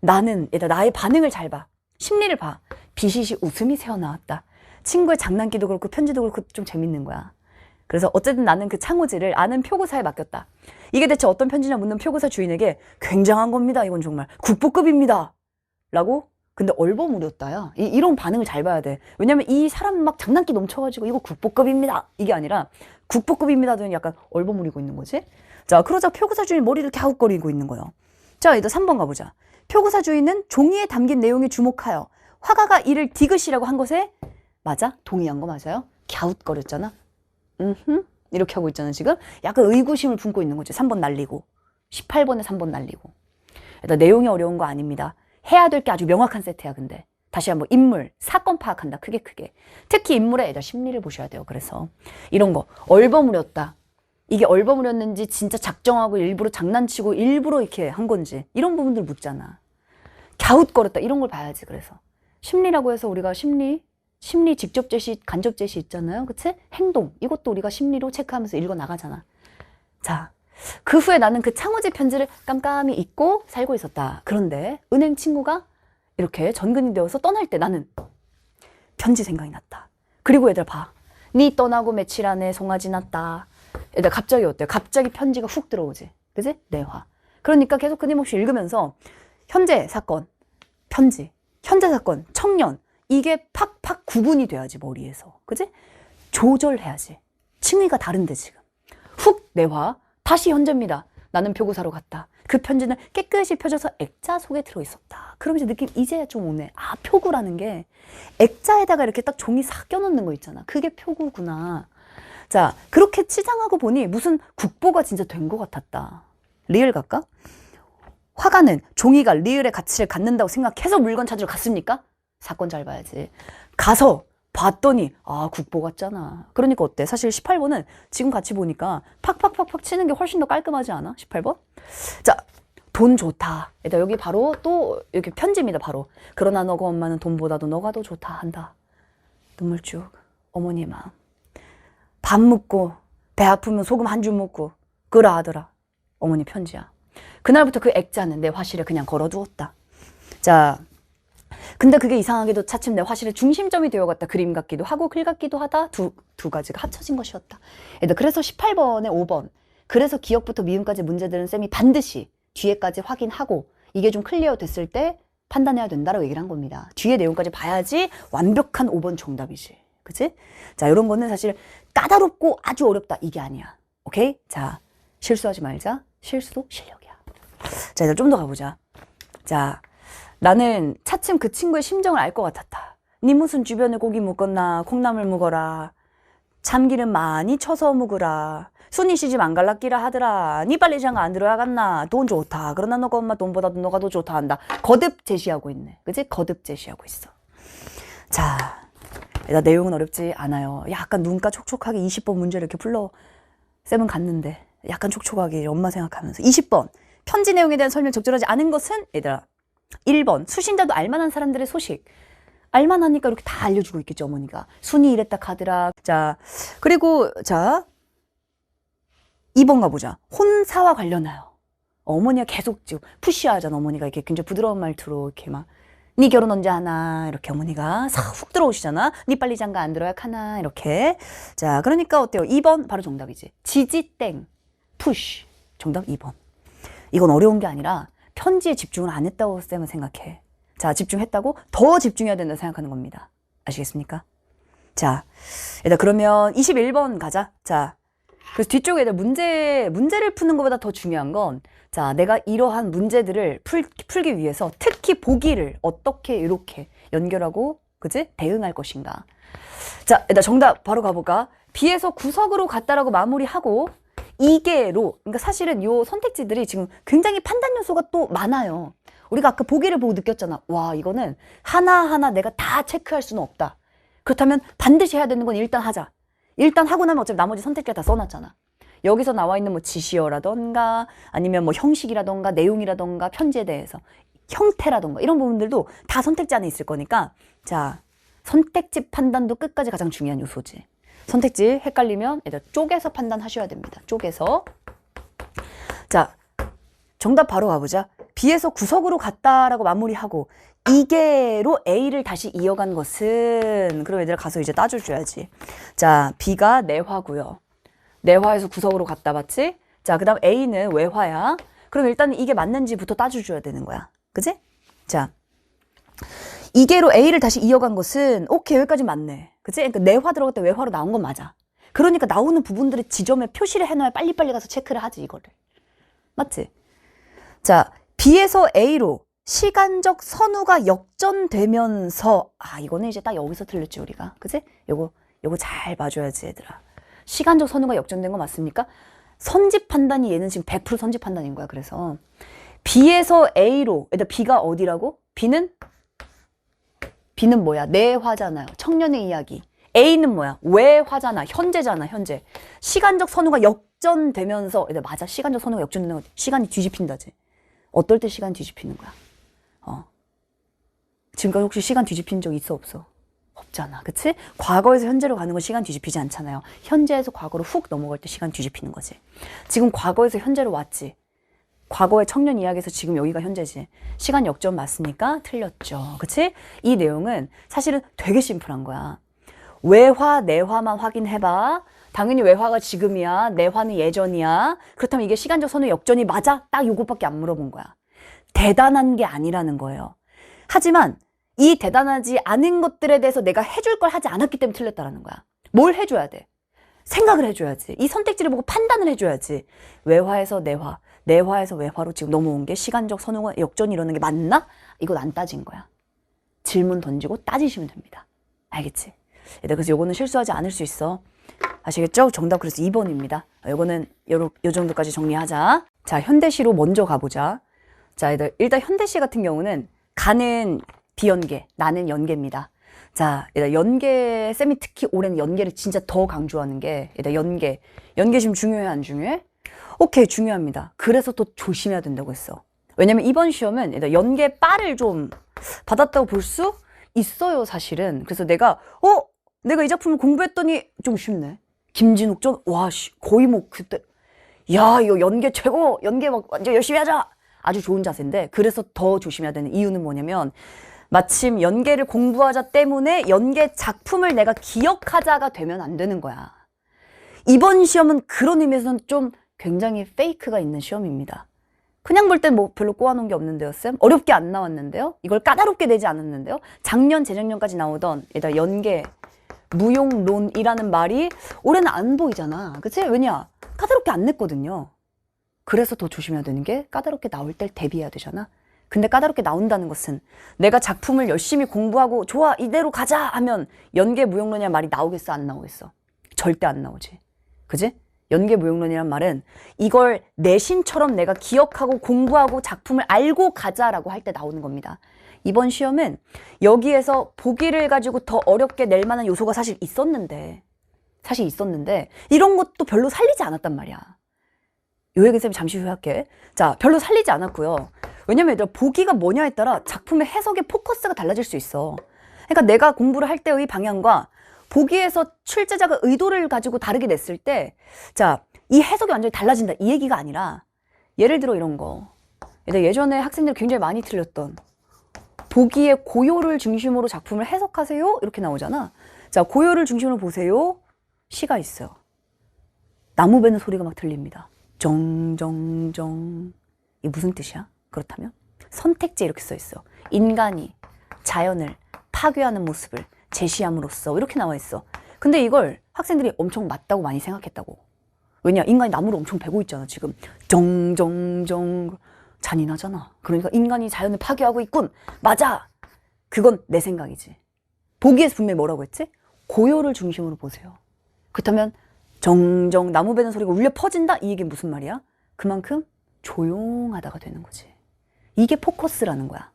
Speaker 1: 나는 일단 나의 반응을 잘 봐. 심리를 봐. 비시시 웃음이 새어나왔다. 친구의 장난기도 그렇고 편지도 그렇고 좀 재밌는 거야. 그래서 어쨌든 나는 그 창호지를 아는 표구사에 맡겼다. 이게 대체 어떤 편지냐 묻는 표구사 주인에게 굉장한 겁니다. 이건 정말 국보급입니다. 라고? 근데 얼버무렸다야. 이런 반응을 잘 봐야 돼. 왜냐면 이 사람 막 장난기 넘쳐가지고 이거 국보급입니다. 이게 아니라 국보급입니다는 약간 얼버무리고 있는 거지. 자, 그러자 표구사 주인 머리를 갸웃거리고 있는 거예요. 자, 이제 3번 가보자. 표구사 주인은 종이에 담긴 내용에 주목하여 화가가 이를 디귿이라고 한 것에 맞아? 동의한 거 맞아요? 갸웃거렸잖아. 이렇게 하고 있잖아 지금. 약간 의구심을 품고 있는 거지. 3번 날리고 18번에 3번 날리고. 일단 내용이 어려운 거 아닙니다. 해야 될 게 아주 명확한 세트야. 근데 다시 한번 인물, 사건 파악한다. 크게 특히 인물의 애들 심리를 보셔야 돼요. 그래서 이런 거 얼버무렸다. 이게 얼버무렸는지 진짜 작정하고 일부러 장난치고 일부러 이렇게 한 건지 이런 부분들 묻잖아. 갸웃거렸다. 이런 걸 봐야지. 그래서 심리라고 해서 우리가 심리 직접 제시, 간접 제시 있잖아요. 그치? 행동. 이것도 우리가 심리로 체크하면서 읽어 나가잖아. 자, 그 후에 나는 그 창호지 편지를 깜깜이 잊고 살고 있었다. 그런데 은행 친구가 이렇게 전근이 되어서 떠날 때 나는 편지 생각이 났다. 그리고 얘들 봐. 니 떠나고 며칠 안에 송아지 났다. 얘들 갑자기 어때요? 갑자기 편지가 훅 들어오지. 그치? 내화. 그러니까 계속 끊임없이 읽으면서 현재 사건, 편지, 현재 사건, 청년, 이게 팍팍 구분이 돼야지 머리에서. 그치? 조절해야지. 층위가 다른데 지금. 훅 내화. 다시 현재입니다. 나는 표구사로 갔다. 그 편지는 깨끗이 펴져서 액자 속에 들어있었다. 그러면서 느낌 이제야 좀 오네. 아, 표구라는 게 액자에다가 이렇게 딱 종이 싹 껴놓는 거 있잖아. 그게 표구구나. 자, 그렇게 치장하고 보니 무슨 국보가 진짜 된 것 같았다. 리을 갈까? 화가는 종이가 리을의 가치를 갖는다고 생각해서 물건 찾으러 갔습니까? 사건 잘 봐야지. 가서 봤더니 아, 국보 같잖아. 그러니까 어때? 사실 18번은 지금 같이 보니까 팍팍팍팍 치는 게 훨씬 더 깔끔하지 않아? 18번? 자, 돈 좋다. 일단 여기 바로 또 이렇게 편지입니다. 바로. 그러나 너가 엄마는 돈보다도 너가 더 좋다 한다. 눈물 쭉. 어머니의 마음. 밥 먹고 배 아프면 소금 한 줌 먹고 그라 하더라. 어머니 편지야. 그날부터 그 액자는 내 화실에 그냥 걸어두었다. 자, 근데 그게 이상하게도 차츰 내 화실의 중심점이 되어갔다. 그림 같기도 하고 글 같기도 하다. 두 가지가 합쳐진 것이었다. 그래서 18번에 5번. 그래서 기억부터 미음까지 문제들은 쌤이 반드시 뒤에까지 확인하고 이게 좀 클리어 됐을 때 판단해야 된다라고 얘기를 한 겁니다. 뒤에 내용까지 봐야지 완벽한 5번 정답이지. 그치? 자, 이런 거는 사실 까다롭고 아주 어렵다. 이게 아니야. 오케이? 자, 실수하지 말자. 실수도 실력이야. 자, 이제 좀 더 가보자. 자, 나는 차츰 그 친구의 심정을 알 것 같았다. 니 무슨 주변에 고기 묵었나? 콩나물 묵어라. 참기름 많이 쳐서 묵으라. 순이 시집 안 갈라끼라 하더라. 니 빨리 장가 안 들어야겠나? 돈 좋다. 그러나 너가 엄마 돈보다도 너가 더 좋다 한다. 거듭 제시하고 있네. 그치? 거듭 제시하고 있어. 자, 나 내용은 어렵지 않아요. 약간 눈가 촉촉하게 20번 문제를 이렇게 풀러 쌤은 갔는데 약간 촉촉하게 엄마 생각하면서 20번 편지 내용에 대한 설명 적절하지 않은 것은 얘들아 1번 수신자도 알만한 사람들의 소식. 알만하니까 이렇게 다 알려주고 있겠죠. 어머니가 순이 이랬다 카더라. 자, 그리고 자 2번 가보자. 혼사와 관련하여 어머니가 계속 지금 푸시하잖아. 어머니가 이렇게 굉장히 부드러운 말투로 이렇게 막 니 결혼 언제 하나 이렇게 어머니가 훅 들어오시잖아. 니 빨리 장가 안 들어야 하나 이렇게. 자, 그러니까 어때요? 2번 바로 정답이지. 지지땡 푸시. 정답 2번. 이건 어려운 게 아니라 편지에 집중을 안 했다고 쌤은 생각해. 자, 집중했다고 더 집중해야 된다 생각하는 겁니다. 아시겠습니까? 자, 일단 그러면 21번 가자. 자, 그래서 뒤쪽에 문제를 푸는 것보다 더 중요한 건 자, 내가 이러한 문제들을 풀기 위해서 특히 보기를 어떻게 이렇게 연결하고 그지? 대응할 것인가. 자, 일단 정답 바로 가볼까? B에서 구석으로 갔다라고 마무리하고 이게로, 그러니까 사실은 요 선택지들이 지금 굉장히 판단 요소가 또 많아요. 우리가 아까 보기를 보고 느꼈잖아. 와, 이거는 하나하나 내가 다 체크할 수는 없다. 그렇다면 반드시 해야 되는 건 일단 하자. 일단 하고 나면 어차피 나머지 선택지가 다 써놨잖아. 여기서 나와 있는 뭐 지시어라던가 아니면 뭐 형식이라던가 내용이라던가 편지에 대해서 형태라던가 이런 부분들도 다 선택지 안에 있을 거니까 자, 선택지 판단도 끝까지 가장 중요한 요소지. 선택지 헷갈리면 일단 쪼개서 판단하셔야 됩니다. 쪼개서. 자, 정답 바로 가보자. B에서 구석으로 갔다라고 마무리하고 이게로 A를 다시 이어간 것은 그럼 얘들아 가서 이제 따져줘야지. 자, B가 내화고요. 내화에서 구석으로 갔다 봤지? 자, 그 다음 A는 외화야. 그럼 일단 이게 맞는지부터 따져줘야 되는 거야. 그지? 자, 이게로 A를 다시 이어간 것은 오케이 여기까지 맞네. 그치? 그러니까 내화 들어갈 때 외화로 나온 건 맞아. 그러니까 나오는 부분들을 지점에 표시를 해놔야 빨리빨리 가서 체크를 하지 이거를. 맞지? 자, B에서 A로 시간적 선우가 역전되면서 이거는 이제 딱 여기서 틀렸지 우리가. 그치? 요거 잘 봐줘야지 얘들아. 시간적 선우가 역전된 거 맞습니까? 선지 판단이 얘는 지금 100% 선지 판단인 거야. 그래서 B에서 A로 일단 B가 어디라고? B는 뭐야? 내화잖아요. 청년의 이야기. A는 뭐야? 외화잖아. 현재잖아. 현재. 시간적 선우가 역전되면서 맞아. 시간적 선우가 역전되는 거 시간이 뒤집힌다지. 어떨 때 시간 뒤집히는 거야? 지금까지 혹시 시간 뒤집힌 적 있어 없어? 없잖아. 그치? 과거에서 현재로 가는 건 시간 뒤집히지 않잖아요. 현재에서 과거로 훅 넘어갈 때 시간 뒤집히는 거지. 지금 과거에서 현재로 왔지. 과거의 청년 이야기에서 지금 여기가 현재지. 시간 역전 맞습니까? 틀렸죠. 그치? 이 내용은 사실은 되게 심플한 거야. 외화, 내화만 확인해봐. 당연히 외화가 지금이야. 내화는 예전이야. 그렇다면 이게 시간적 선우 역전이 맞아? 딱 요것밖에 안 물어본 거야. 대단한 게 아니라는 거예요. 하지만 이 대단하지 않은 것들에 대해서 내가 해줄 걸 하지 않았기 때문에 틀렸다라는 거야. 뭘 해줘야 돼? 생각을 해줘야지. 이 선택지를 보고 판단을 해줘야지. 외화에서 내화, 내화에서 외화로 지금 넘어온 게 시간적 선우가 역전이 이러는 게 맞나? 이건 안 따진 거야. 질문 던지고 따지시면 됩니다. 알겠지? 그래서 요거는 실수하지 않을 수 있어. 아시겠죠? 정답 그래서 2번입니다. 요거는 요 정도까지 정리하자. 자, 현대시로 먼저 가보자. 자, 일단 현대시 같은 경우는 가는 비연계, 나는 연계입니다. 자, 일단 연계, 쌤이 특히 올해는 연계를 진짜 더 강조하는 게, 일단 연계 지금 중요해, 안 중요해? 오케이, 중요합니다. 그래서 더 조심해야 된다고 했어. 왜냐면 이번 시험은 일단 연계 바를 좀 받았다고 볼 수 있어요, 사실은. 그래서 내가 이 작품을 공부했더니 좀 쉽네. 김진욱 전, 거의 뭐 그때, 야, 이거 연계 최고! 연계 막 완전 열심히 하자! 아주 좋은 자세인데, 그래서 더 조심해야 되는 이유는 뭐냐면, 마침 연계를 공부하자 때문에 연계 작품을 내가 기억하자가 되면 안 되는 거야. 이번 시험은 그런 의미에서는 좀 굉장히 페이크가 있는 시험입니다. 그냥 볼 땐 뭐 별로 꼬아놓은 게 없는데요, 쌤? 어렵게 안 나왔는데요? 이걸 까다롭게 내지 않았는데요? 작년, 재작년까지 나오던 일단 연계, 무용론이라는 말이 올해는 안 보이잖아. 그치? 왜냐? 까다롭게 안 냈거든요. 그래서 더 조심해야 되는 게 까다롭게 나올 때 대비해야 되잖아. 근데 까다롭게 나온다는 것은 내가 작품을 열심히 공부하고 좋아 이대로 가자 하면 연계 무용론이라는 말이 나오겠어 안 나오겠어? 절대 안 나오지. 그지? 연계 무용론이란 말은 이걸 내신처럼 내가 기억하고 공부하고 작품을 알고 가자라고 할 때 나오는 겁니다. 이번 시험은 여기에서 보기를 가지고 더 어렵게 낼 만한 요소가 사실 있었는데 이런 것도 별로 살리지 않았단 말이야. 요 얘기 쌤이 잠시 후에 할게. 자, 별로 살리지 않았고요. 왜냐면 얘들아 보기가 뭐냐에 따라 작품의 해석의 포커스가 달라질 수 있어. 그러니까 내가 공부를 할 때의 방향과 보기에서 출제자가 의도를 가지고 다르게 냈을 때 자, 이 해석이 완전히 달라진다 이 얘기가 아니라 예를 들어 이런 거. 예전에 학생들이 굉장히 많이 틀렸던 보기의 고요를 중심으로 작품을 해석하세요 이렇게 나오잖아. 자, 고요를 중심으로 보세요. 시가 있어요. 나무 베는 소리가 막 들립니다. 정정정. 이게 무슨 뜻이야? 그렇다면 선택지에 이렇게 써 있어. 인간이 자연을 파괴하는 모습을 제시함으로써 이렇게 나와 있어. 근데 이걸 학생들이 엄청 맞다고 많이 생각했다고. 왜냐? 인간이 나무를 엄청 베고 있잖아 지금. 정정정. 잔인하잖아. 그러니까 인간이 자연을 파괴하고 있군. 맞아. 그건 내 생각이지. 보기에서 분명히 뭐라고 했지? 고요를 중심으로 보세요. 그렇다면 정정 나무 베는 소리가 울려 퍼진다? 이 얘기는 무슨 말이야? 그만큼 조용하다가 되는 거지. 이게 포커스라는 거야.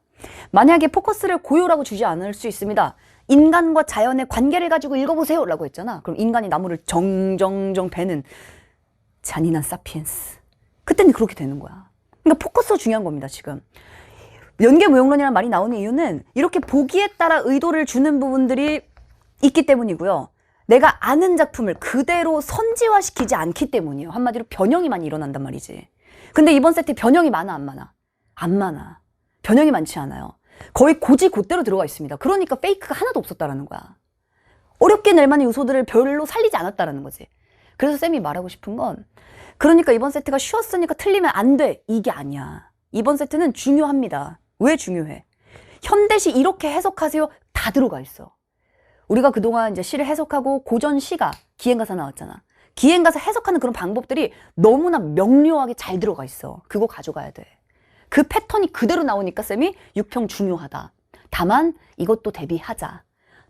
Speaker 1: 만약에 포커스를 고요라고 주지 않을 수 있습니다. 인간과 자연의 관계를 가지고 읽어보세요 라고 했잖아. 그럼 인간이 나무를 정정정 베는 잔인한 사피엔스. 그때는 그렇게 되는 거야. 그러니까 포커스가 중요한 겁니다, 지금. 연계무용론이라는 말이 나오는 이유는 이렇게 보기에 따라 의도를 주는 부분들이 있기 때문이고요. 내가 아는 작품을 그대로 선지화시키지 않기 때문이에요. 한마디로 변형이 많이 일어난단 말이지. 근데 이번 세트에 변형이 많아, 안 많아? 안 많아. 변형이 많지 않아요. 거의 곧대로 들어가 있습니다. 그러니까 페이크가 하나도 없었다라는 거야. 어렵게 낼 만한 요소들을 별로 살리지 않았다라는 거지. 그래서 쌤이 말하고 싶은 건, 그러니까 이번 세트가 쉬웠으니까 틀리면 안 돼, 이게 아니야. 이번 세트는 중요합니다. 왜 중요해? 현대시 이렇게 해석하세요, 다 들어가 있어. 우리가 그동안 이제 시를 해석하고 고전 시가 기행가사 나왔잖아. 기행가사 해석하는 그런 방법들이 너무나 명료하게 잘 들어가 있어. 그거 가져가야 돼. 그 패턴이 그대로 나오니까 쌤이 육평 중요하다. 다만 이것도 대비하자.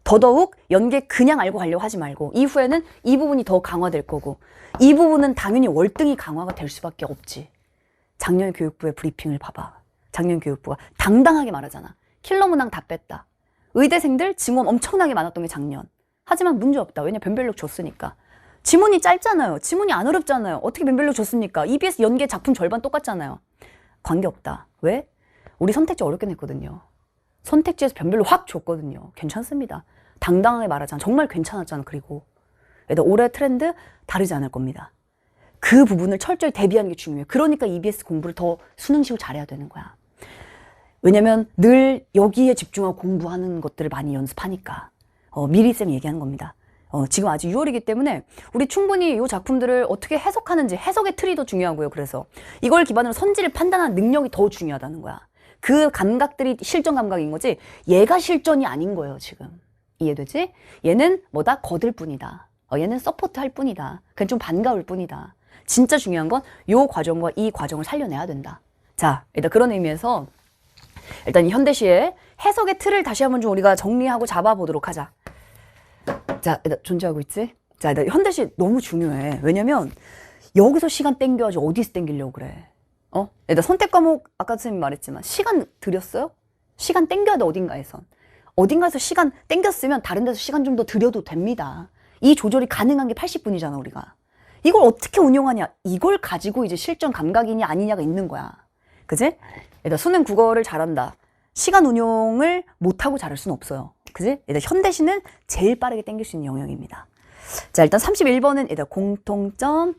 Speaker 1: 더더욱 연계 그냥 알고 가려고 하지 말고, 이후에는 이 부분이 더 강화될 거고, 이 부분은 당연히 월등히 강화가 될 수밖에 없지. 작년 교육부의 브리핑을 봐봐. 작년 교육부가 당당하게 말하잖아. 킬러 문항 다 뺐다. 의대생들 증원 엄청나게 많았던 게 작년. 하지만 문제 없다. 왜냐, 변별력 줬으니까. 지문이 짧잖아요. 지문이 안 어렵잖아요. 어떻게 변별력 줬습니까? EBS 연계 작품 절반 똑같잖아요. 관계없다. 왜? 우리 선택지 어렵게 냈거든요. 선택지에서 변별력 확 줬거든요. 괜찮습니다. 당당하게 말하잖아. 정말 괜찮았잖아. 그리고 올해 트렌드 다르지 않을 겁니다. 그 부분을 철저히 대비하는 게 중요해요. 그러니까 EBS 공부를 더 수능식으로 잘해야 되는 거야. 왜냐면 늘 여기에 집중하고 공부하는 것들을 많이 연습하니까. 미리 쌤이 얘기하는 겁니다. 지금 아직 6월이기 때문에 우리 충분히 이 작품들을 어떻게 해석하는지, 해석의 틀이 더 중요하고요. 그래서 이걸 기반으로 선지를 판단하는 능력이 더 중요하다는 거야. 그 감각들이 실전 감각인 거지, 얘가 실전이 아닌 거예요, 지금. 이해되지? 얘는 뭐다? 거들 뿐이다. 얘는 서포트 할 뿐이다. 그냥 좀 반가울 뿐이다. 진짜 중요한 건 이 과정과 이 과정을 살려내야 된다. 자, 일단 그런 의미에서 일단 이 현대시의 해석의 틀을 다시 한번 좀 우리가 정리하고 잡아보도록 하자. 자, 일단 존재하고 있지? 자, 일단 현대시 너무 중요해. 왜냐면 여기서 시간 땡겨야지 어디서 땡기려고 그래. 일단 선택 과목, 아까 선생님이 말했지만 시간 들였어요? 시간 땡겨야 돼, 어딘가에선. 어딘가에서 시간 땡겼으면 다른 데서 시간 좀 더 들여도 됩니다. 이 조절이 가능한 게 80분이잖아, 우리가. 이걸 어떻게 운용하냐? 이걸 가지고 이제 실전 감각이냐 아니냐가 있는 거야. 그지? 일단 수능 국어를 잘한다. 시간 운용을 못하고 잘할 수는 없어요. 그지? 일단 현대시는 제일 빠르게 땡길 수 있는 영역입니다. 자, 일단 31번은 일단 공통점.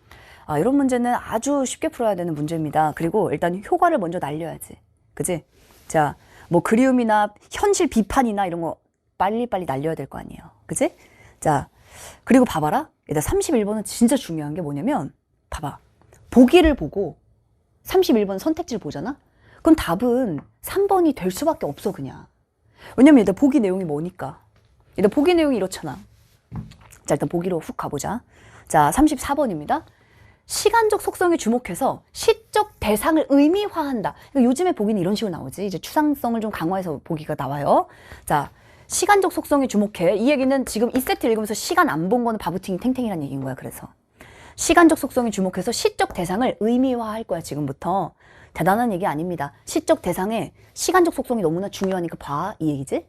Speaker 1: 이런 문제는 아주 쉽게 풀어야 되는 문제입니다. 그리고 일단 효과를 먼저 날려야지. 그지? 자, 뭐 그리움이나 현실 비판이나 이런 거 빨리빨리 날려야 될 거 아니에요. 그지? 자, 그리고 봐봐라. 일단 31번은 진짜 중요한 게 뭐냐면, 봐봐. 보기를 보고 31번 선택지를 보잖아? 그럼 답은 3번이 될 수밖에 없어, 그냥. 왜냐면 일단 보기 내용이 뭐니까. 일단 보기 내용이 이렇잖아. 자, 일단 보기로 훅 가보자. 자, 34번입니다. 시간적 속성에 주목해서 시적 대상을 의미화한다. 그러니까 요즘에 보기는 이런 식으로 나오지. 이제 추상성을 좀 강화해서 보기가 나와요. 자, 시간적 속성에 주목해. 이 얘기는 지금 이 세트 읽으면서 시간 안 본 거는 바보팅이 탱탱이라는 얘기인 거야. 그래서 시간적 속성에 주목해서 시적 대상을 의미화할 거야, 지금부터. 대단한 얘기 아닙니다. 시적 대상에 시간적 속성이 너무나 중요하니까 봐, 이 얘기지?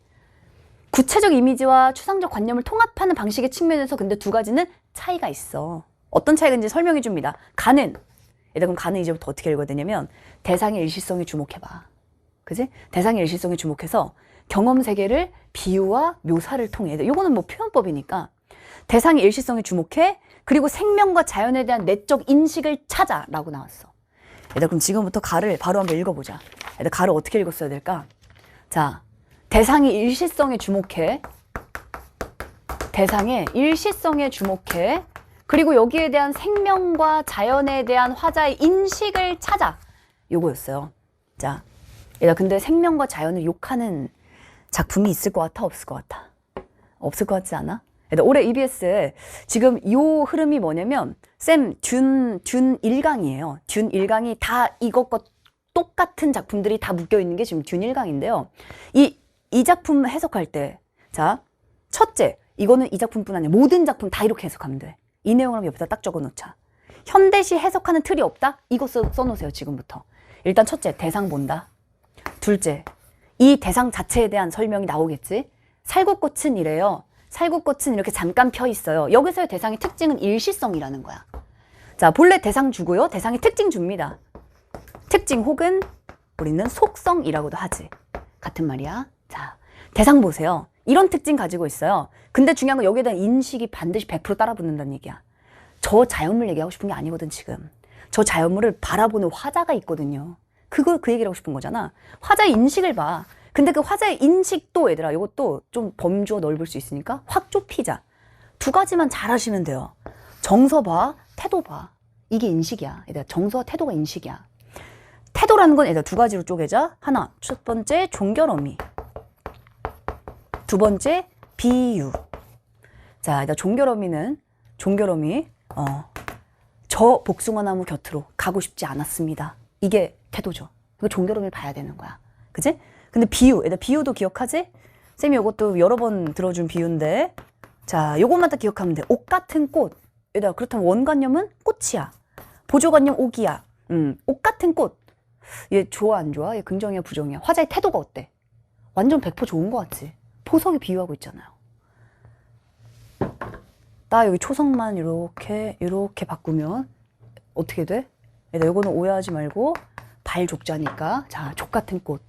Speaker 1: 구체적 이미지와 추상적 관념을 통합하는 방식의 측면에서 근데 두 가지는 차이가 있어. 어떤 차이가 있는지 설명해 줍니다. 가는. 일단 그럼 가는 이제부터 어떻게 읽어야 되냐면, 대상의 일시성에 주목해봐. 그지? 대상의 일시성에 주목해서 경험 세계를 비유와 묘사를 통해. 요거는 뭐 표현법이니까. 대상의 일시성에 주목해. 그리고 생명과 자연에 대한 내적 인식을 찾아. 라고 나왔어. 일단 그럼 지금부터 가를 바로 한번 읽어보자. 일단 가를 어떻게 읽었어야 될까? 자, 대상의 일시성에 주목해. 대상의 일시성에 주목해. 그리고 여기에 대한 생명과 자연에 대한 화자의 인식을 찾아. 요거였어요. 자, 일단 근데 생명과 자연을 욕하는 작품이 있을 것 같아? 없을 것 같아? 없을 것 같지 않아? 일단 올해 EBS 지금 요 흐름이 뭐냐면, 쌤 준 1강이에요. 준 1강이 다 이것과 똑같은 작품들이 다 묶여 있는 게 지금 준 1강인데요. 이 작품 해석할 때, 자, 첫째, 이거는 이 작품뿐 아니라 모든 작품 다 이렇게 해석하면 돼. 이 내용을 옆에다 딱 적어 놓자. 현대시 해석하는 틀이 없다? 이거 써놓으세요, 지금부터. 일단 첫째, 대상 본다. 둘째, 이 대상 자체에 대한 설명이 나오겠지? 살구꽃은 이래요. 살구꽃은 이렇게 잠깐 펴 있어요. 여기서의 대상의 특징은 일시성이라는 거야. 자, 본래 대상 주고요. 대상의 특징 줍니다. 특징 혹은 우리는 속성이라고도 하지. 같은 말이야. 자, 대상 보세요. 이런 특징 가지고 있어요. 근데 중요한 건 여기에 대한 인식이 반드시 100% 따라붙는다는 얘기야. 저 자연물 얘기하고 싶은 게 아니거든, 지금. 저 자연물을 바라보는 화자가 있거든요. 그 얘기를 하고 싶은 거잖아. 화자의 인식을 봐. 근데 그 화자의 인식도 얘들아, 이것도 좀 범주가 넓을 수 있으니까 확 좁히자. 두 가지만 잘 하시면 돼요. 정서 봐, 태도 봐. 이게 인식이야. 얘들아, 정서와 태도가 인식이야. 태도라는 건 얘들아 두 가지로 쪼개자. 하나, 첫 번째 종결어미. 두 번째 비유. 자, 얘들아 종결어미 저 복숭아나무 곁으로 가고 싶지 않았습니다. 이게 태도죠. 이거 종결어미를 봐야 되는 거야. 그치? 근데 비유, 얘들아 비유도 기억하지? 쌤이 이것도 여러 번 들어준 비유인데, 자, 요것만 딱 기억하면 돼. 옷 같은 꽃. 얘들아, 그렇다면 원관념은 꽃이야. 보조관념 옥이야. 옷 같은 꽃. 얘 좋아 안 좋아? 얘 긍정이야 부정이야? 화자의 태도가 어때? 완전 100% 좋은 거 같지? 포석이 비유하고 있잖아요. 나 여기 초성만 이렇게 바꾸면 어떻게 돼? 얘들아, 이거는 오해하지 말고 발족자니까. 자, 족 같은 꽃.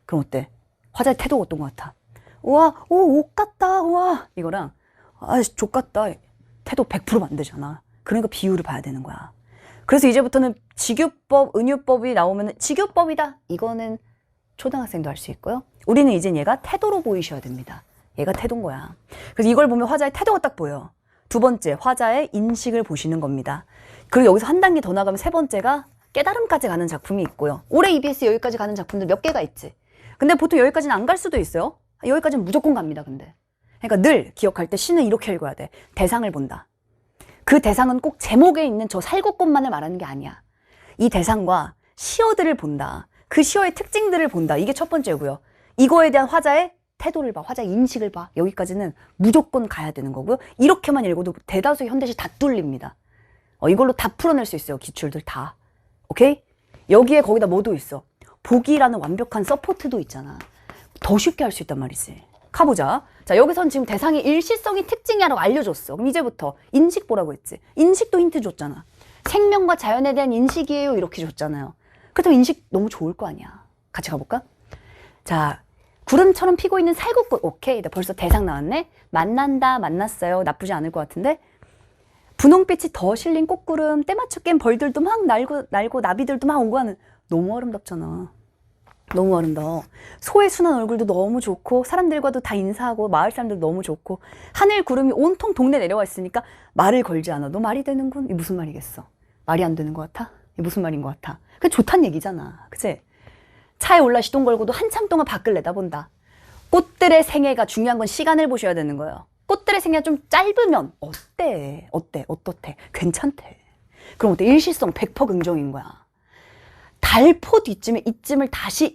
Speaker 1: 그럼 어때? 화자의 태도가 어떤 것 같아? 우와, 오, 옷 같다, 우와. 이거랑, 아, 족 같다. 태도 100% 만들잖아. 그러니까 비유를 봐야 되는 거야. 그래서 이제부터는 직유법, 은유법이 나오면 직유법이다. 이거는 초등학생도 할 수 있고요. 우리는 이젠 얘가 태도로 보이셔야 됩니다. 얘가 태도인 거야. 그래서 이걸 보면 화자의 태도가 딱 보여. 두 번째, 화자의 인식을 보시는 겁니다. 그리고 여기서 한 단계 더 나가면 세 번째가 깨달음까지 가는 작품이 있고요. 올해 EBS 여기까지 가는 작품들 몇 개가 있지. 근데 보통 여기까지는 안 갈 수도 있어요. 여기까지는 무조건 갑니다, 근데. 그러니까 늘 기억할 때 시는 이렇게 읽어야 돼. 대상을 본다. 그 대상은 꼭 제목에 있는 저 살구꽃만을 말하는 게 아니야. 이 대상과 시어들을 본다. 그 시어의 특징들을 본다. 이게 첫 번째고요. 이거에 대한 화자의 태도를 봐. 화자의 인식을 봐. 여기까지는 무조건 가야 되는 거고요. 이렇게만 읽어도 대다수의 현대시 다 뚫립니다. 이걸로 다 풀어낼 수 있어요. 기출들 다. 오케이? 여기에 거기다 뭐도 있어. 보기라는 완벽한 서포트도 있잖아. 더 쉽게 할 수 있단 말이지. 가보자. 자, 여기선 지금 대상의 일시성이 특징이라고 알려줬어. 그럼 이제부터 인식 보라고 했지. 인식도 힌트 줬잖아. 생명과 자연에 대한 인식이에요. 이렇게 줬잖아요. 그렇다면 인식 너무 좋을 거 아니야. 같이 가볼까? 자, 구름처럼 피고 있는 살구꽃. 오케이. 벌써 대상 나왔네. 만난다, 만났어요. 나쁘지 않을 것 같은데. 분홍빛이 더 실린 꽃구름, 때맞춰 깬 벌들도 막 날고 나비들도 막 오고 하는. 너무 아름답잖아. 너무 아름다워. 소의 순한 얼굴도 너무 좋고, 사람들과도 다 인사하고, 마을 사람들도 너무 좋고, 하늘 구름이 온통 동네 내려와 있으니까 말을 걸지 않아도 말이 되는군. 이게 무슨 말이겠어? 말이 안 되는 것 같아? 이게 무슨 말인 것 같아? 그게 좋단 얘기잖아. 그치? 차에 올라 시동 걸고도 한참 동안 밖을 내다본다. 꽃들의 생애가 중요한 건 시간을 보셔야 되는 거예요. 꽃들의 생애가 좀 짧으면 어때? 어떻대? 괜찮대. 그럼 어때? 일시성 100% 긍정인 거야. 달포 뒷쯤에 이쯤을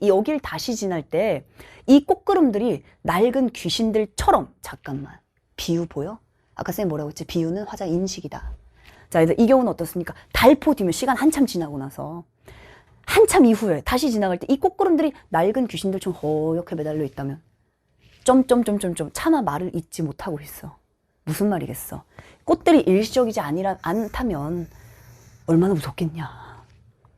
Speaker 1: 여길 다시 지날 때 이 꽃구름들이 낡은 귀신들처럼, 잠깐만, 비유 보여? 아까 쌤 뭐라고 했지? 비유는 화자 인식이다. 자, 이 경우는 어떻습니까? 달포 뒤면 시간 한참 지나고 나서 한참 이후에 다시 지나갈 때 이 꽃구름들이 낡은 귀신들처럼 허옇게 매달려 있다면 차마 말을 잇지 못하고 있어. 무슨 말이겠어? 꽃들이 일시적이지 않다면 얼마나 무섭겠냐.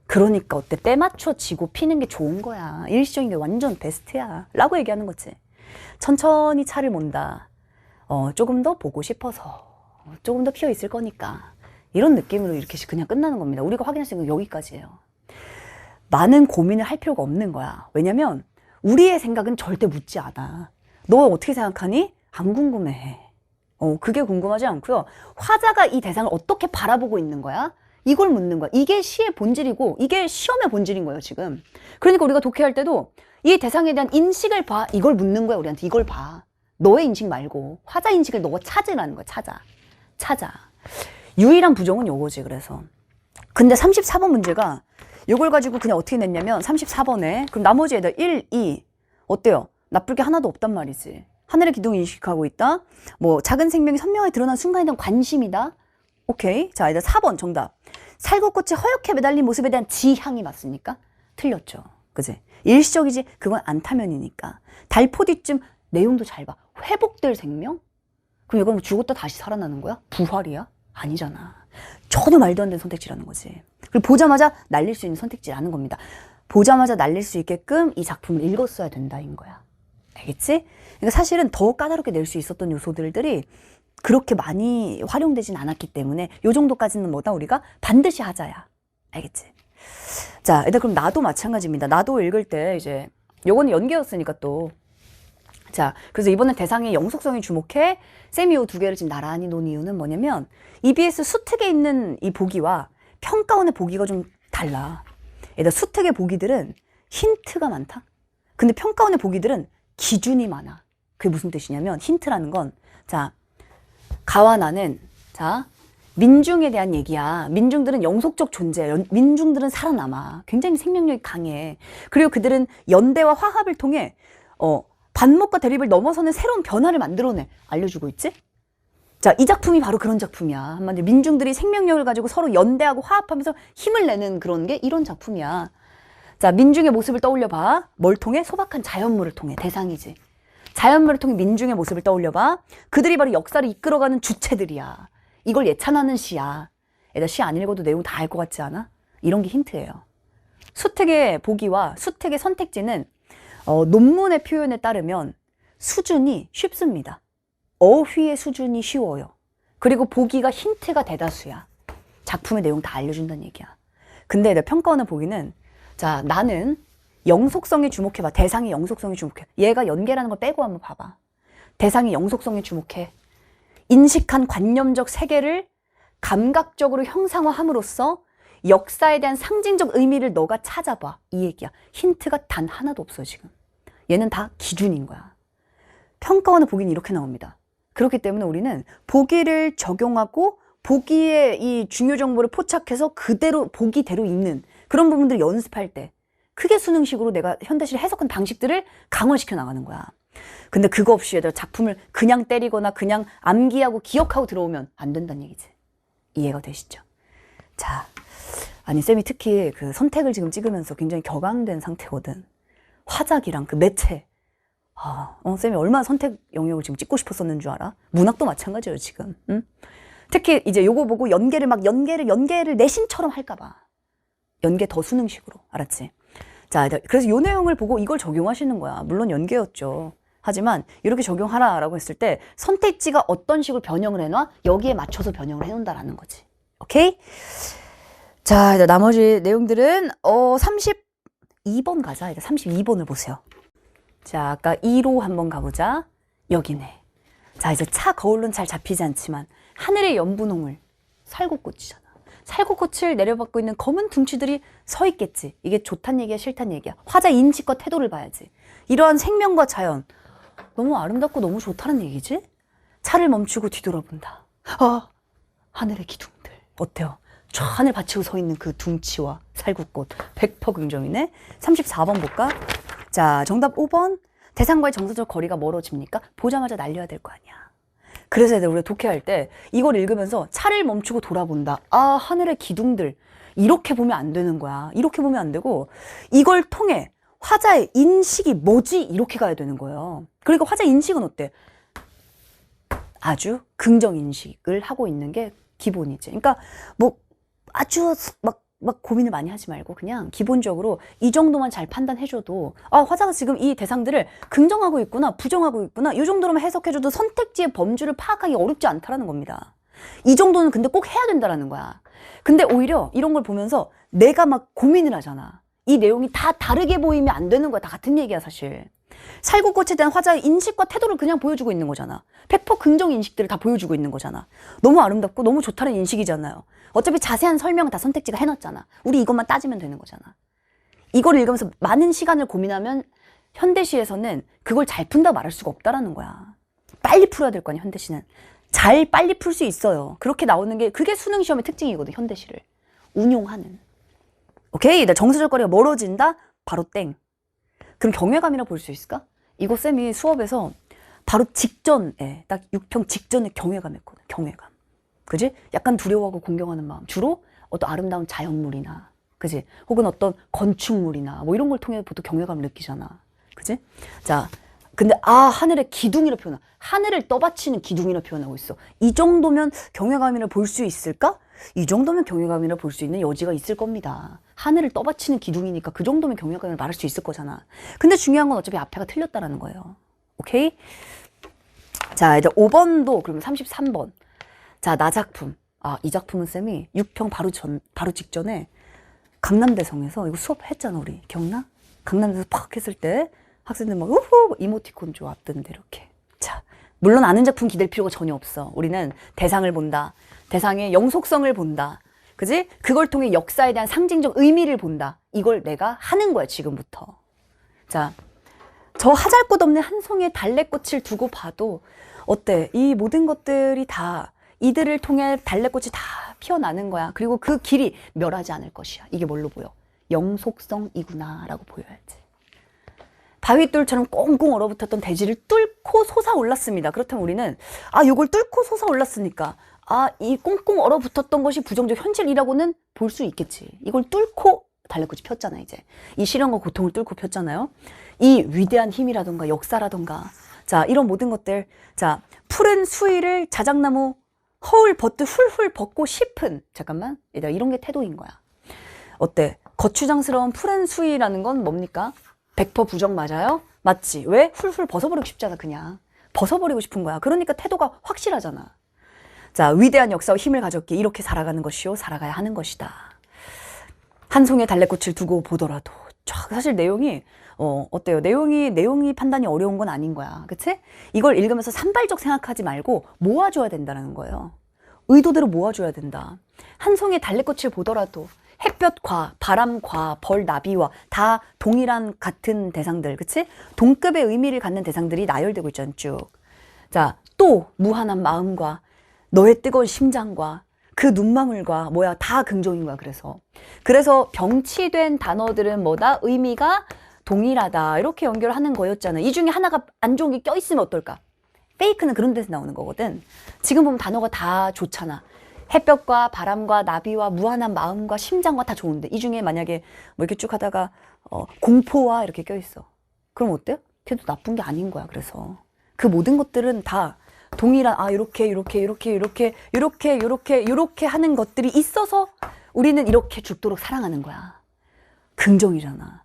Speaker 1: 그러니까 어때? 때 맞춰 지고 피는 게 좋은 거야. 일시적인 게 완전 베스트야. 라고 얘기하는 거지. 천천히 차를 몬다. 조금 더 보고 싶어서. 조금 더 피어 있을 거니까. 이런 느낌으로 이렇게 그냥 끝나는 겁니다. 우리가 확인할 수 있는 건 여기까지예요. 많은 고민을 할 필요가 없는 거야. 왜냐면 우리의 생각은 절대 묻지 않아. 너 어떻게 생각하니? 안 궁금해. 그게 궁금하지 않고요. 화자가 이 대상을 어떻게 바라보고 있는 거야? 이걸 묻는 거야. 이게 시의 본질이고 이게 시험의 본질인 거예요, 지금. 그러니까 우리가 독해할 때도 이 대상에 대한 인식을 봐. 이걸 묻는 거야, 우리한테. 이걸 봐. 너의 인식 말고 화자 인식을 너가 찾으라는 거야. 찾아. 유일한 부정은 요거지, 그래서. 근데 34번 문제가 요걸 가지고 그냥 어떻게 냈냐면 34번에 그럼 나머지 애들 1, 2 어때요? 나쁠 게 하나도 없단 말이지. 하늘의 기둥을 인식하고 있다. 뭐 작은 생명이 선명하게 드러난 순간에 대한 관심이다. 오케이. 자, 얘들 4번 정답. 살구꽃이 허옇게 매달린 모습에 대한 지향이 맞습니까? 틀렸죠. 그지? 일시적이지 그건 안타면이니까. 달포 뒤쯤 내용도 잘 봐. 회복될 생명? 그럼 이건 죽었다 다시 살아나는 거야? 부활이야? 아니잖아. 전혀 말도 안 되는 선택지라는 거지. 그리고 보자마자 날릴 수 있는 선택지라는 겁니다. 보자마자 날릴 수 있게끔 이 작품을 읽었어야 된다인 거야. 알겠지? 그러니까 사실은 더 까다롭게 낼 수 있었던 요소들이 그렇게 많이 활용되진 않았기 때문에 요 정도까지는 뭐다 우리가 반드시 하자야. 알겠지? 자, 일단 그럼 나도 마찬가지입니다. 나도 읽을 때 이제 요거는 연계였으니까 또 자, 그래서 이번엔 대상의 영속성에 주목해 쌤이 요 두 개를 지금 나란히 놓은 이유는 뭐냐면 EBS 수특에 있는 이 보기와 평가원의 보기가 좀 달라. 얘들 수특의 보기들은 힌트가 많다. 근데 평가원의 보기들은 기준이 많아. 그게 무슨 뜻이냐면 힌트라는 건 자, 가와 나는 자 민중에 대한 얘기야. 민중들은 영속적 존재야. 민중들은 살아남아. 굉장히 생명력이 강해. 그리고 그들은 연대와 화합을 통해 반목과 대립을 넘어서는 새로운 변화를 만들어내. 알려주고 있지? 자, 이 작품이 바로 그런 작품이야. 한마디로 민중들이 생명력을 가지고 서로 연대하고 화합하면서 힘을 내는 그런 게 이런 작품이야. 자, 민중의 모습을 떠올려봐. 뭘 통해? 소박한 자연물을 통해. 대상이지. 자연물을 통해 민중의 모습을 떠올려봐. 그들이 바로 역사를 이끌어가는 주체들이야. 이걸 예찬하는 시야. 얘들아, 시 안 읽어도 내용 다 알 것 같지 않아? 이런 게 힌트예요. 수택의 보기와 수택의 선택지는 논문의 표현에 따르면 수준이 쉽습니다. 어휘의 수준이 쉬워요. 그리고 보기가 힌트가 대다수야. 작품의 내용 다 알려준다는 얘기야. 근데 내 평가원의 보기는 자, 나는 영속성에 주목해봐. 대상의 영속성에 주목해. 얘가 연계라는 걸 빼고 한번 봐봐. 대상의 영속성에 주목해. 인식한 관념적 세계를 감각적으로 형상화함으로써 역사에 대한 상징적 의미를 너가 찾아봐. 이 얘기야. 힌트가 단 하나도 없어 지금. 얘는 다 기준인 거야. 평가원의 보기는 이렇게 나옵니다. 그렇기 때문에 우리는 보기를 적용하고 보기의 이 중요 정보를 포착해서 그대로 보기대로 읽는 그런 부분들을 연습할 때 크게 수능식으로 내가 현대시를 해석한 방식들을 강화시켜 나가는 거야. 근데 그거 없이 얘들아 작품을 그냥 때리거나 그냥 암기하고 기억하고 들어오면 안 된다는 얘기지. 이해가 되시죠? 자, 아니 쌤이 특히 그 선택을 지금 찍으면서 굉장히 격앙된 상태거든. 화작이랑 그 매체. 쌤이 얼마나 선택 영역을 지금 찍고 싶었었는 줄 알아? 문학도 마찬가지예요 지금. 응? 특히 이제 요거 보고 연계를 내신처럼 할까 봐. 연계 더 수능식으로. 알았지? 자, 그래서 요 내용을 보고 이걸 적용하시는 거야. 물론 연계였죠. 하지만 이렇게 적용하라라고 했을 때 선택지가 어떤 식으로 변형을 해놔? 여기에 맞춰서 변형을 해놓는다라는 거지. 오케이? 자, 이제 나머지 내용들은 32번 가자. 이제 32번을 보세요. 자, 아까 2로 한번 가보자. 여기네. 자, 이제 차 거울은 잘 잡히지 않지만 하늘의 연분홍을 살구꽃이잖아. 살구꽃을 내려받고 있는 검은 둥치들이 서 있겠지. 이게 좋단 얘기야, 싫단 얘기야. 화자 인식과 태도를 봐야지. 이러한 생명과 자연. 너무 아름답고 너무 좋다는 얘기지? 차를 멈추고 뒤돌아본다. 하늘의 기둥들. 어때요? 저 하늘 받치고 서 있는 그 둥치와 살구꽃. 100% 긍정이네. 34번 볼까? 자, 정답 5번. 대상과의 정서적 거리가 멀어집니까? 보자마자 날려야 될 거 아니야. 그래서 우리가 독해할 때 이걸 읽으면서 차를 멈추고 돌아본다. 하늘의 기둥들. 이렇게 보면 안 되는 거야. 이렇게 보면 안 되고 이걸 통해 화자의 인식이 뭐지? 이렇게 가야 되는 거예요. 그러니까 화자 인식은 어때? 아주 긍정 인식을 하고 있는 게 기본이지. 그러니까 뭐 아주 막 고민을 많이 하지 말고 그냥 기본적으로 이 정도만 잘 판단해줘도 화자가 지금 이 대상들을 긍정하고 있구나 부정하고 있구나 이 정도로만 해석해줘도 선택지의 범주를 파악하기 어렵지 않다라는 겁니다. 이 정도는 근데 꼭 해야 된다라는 거야. 근데 오히려 이런 걸 보면서 내가 막 고민을 하잖아. 이 내용이 다 다르게 보이면 안 되는 거야. 다 같은 얘기야 사실. 살구꽃에 대한 화자의 인식과 태도를 그냥 보여주고 있는 거잖아. 100% 긍정 인식들을 다 보여주고 있는 거잖아. 너무 아름답고 너무 좋다는 인식이잖아요. 어차피 자세한 설명은 다 선택지가 해놨잖아. 우리 이것만 따지면 되는 거잖아. 이걸 읽으면서 많은 시간을 고민하면 현대시에서는 그걸 잘 푼다고 말할 수가 없다라는 거야. 빨리 풀어야 될 거 아니야 현대시는. 잘 빨리 풀 수 있어요. 그렇게 나오는 게 그게 수능 시험의 특징이거든 현대시를. 운용하는. 오케이? 정서적 거리가 멀어진다? 바로 땡. 그럼 경외감이라 볼 수 있을까? 이거 쌤이 수업에서 바로 직전에 딱 6평 직전에 경외감 했거든. 경외감. 그지? 약간 두려워하고 공경하는 마음. 주로 어떤 아름다운 자연물이나 그지? 혹은 어떤 건축물이나 뭐 이런 걸 통해 보통 경외감을 느끼잖아. 그지? 자, 근데 하늘의 기둥이라 표현하. 하늘을 떠받치는 기둥이라 표현하고 있어. 이 정도면 경외감이라 볼 수 있을까? 이 정도면 경외감이라 볼 수 있는 여지가 있을 겁니다. 하늘을 떠받치는 기둥이니까 그 정도면 경외감을 말할 수 있을 거잖아. 근데 중요한 건 어차피 앞에가 틀렸다라는 거예요. 오케이? 자, 이제 5번도 그러면 33번. 자, 나 작품. 이 작품은 쌤이 6평 바로 직전에 강남대성에서 이거 수업했잖아, 우리. 기억나? 강남대에서 팍 했을 때 학생들 막 우후 이모티콘 좀 앞드는데 이렇게. 자, 물론 아는 작품 기댈 필요가 전혀 없어. 우리는 대상을 본다. 대상의 영속성을 본다. 그지? 그걸 통해 역사에 대한 상징적 의미를 본다. 이걸 내가 하는 거야, 지금부터. 자, 저 하잘것없는 한 송이의 달래꽃을 두고 봐도 어때? 이 모든 것들이 다 이들을 통해 달래꽃이 다 피어나는 거야. 그리고 그 길이 멸하지 않을 것이야. 이게 뭘로 보여? 영속성이구나 라고 보여야지. 바위돌처럼 꽁꽁 얼어붙었던 대지를 뚫고 솟아올랐습니다. 그렇다면 우리는 이걸 뚫고 솟아올랐으니까 이 꽁꽁 얼어붙었던 것이 부정적 현실이라고는 볼 수 있겠지. 이걸 뚫고 달래꽃이 폈잖아. 이제 이 시련과 고통을 뚫고 폈잖아요. 이 위대한 힘이라던가 역사라던가 자 이런 모든 것들 자 푸른 수위를 자작나무 허울 벗듯 훌훌 벗고 싶은 잠깐만 얘들아 이런 게 태도인 거야. 어때? 거추장스러운 푸른 수위라는 건 뭡니까? 100% 부정 맞아요? 맞지? 왜? 훌훌 벗어버리고 싶잖아. 그냥 벗어버리고 싶은 거야. 그러니까 태도가 확실하잖아. 자, 위대한 역사와 힘을 가졌기에 이렇게 살아가는 것이요 살아가야 하는 것이다. 한 송이의 달래꽃을 두고 보더라도 사실 내용이 어때요? 내용이 판단이 어려운 건 아닌 거야. 그치? 이걸 읽으면서 산발적 생각하지 말고 모아줘야 된다는 거예요. 의도대로 모아줘야 된다. 한 송이의 달래꽃을 보더라도 햇볕과 바람과 벌, 나비와 다 동일한 같은 대상들, 그치? 동급의 의미를 갖는 대상들이 나열되고 있잖아, 쭉. 자, 또 무한한 마음과 너의 뜨거운 심장과 그 눈망울과 다 긍정인 거야, 그래서 병치된 단어들은 뭐다? 의미가 동일하다. 이렇게 연결하는 거였잖아. 이 중에 하나가 안 좋은 게 껴있으면 어떨까? 페이크는 그런 데서 나오는 거거든. 지금 보면 단어가 다 좋잖아. 햇볕과 바람과 나비와 무한한 마음과 심장과 다 좋은데 이 중에 만약에 뭐 이렇게 쭉 하다가 공포와 이렇게 껴있어. 그럼 어때요? 걔도 나쁜 게 아닌 거야. 그래서 그 모든 것들은 다 동일한 이렇게 하는 것들이 있어서 우리는 이렇게 죽도록 사랑하는 거야. 긍정이잖아.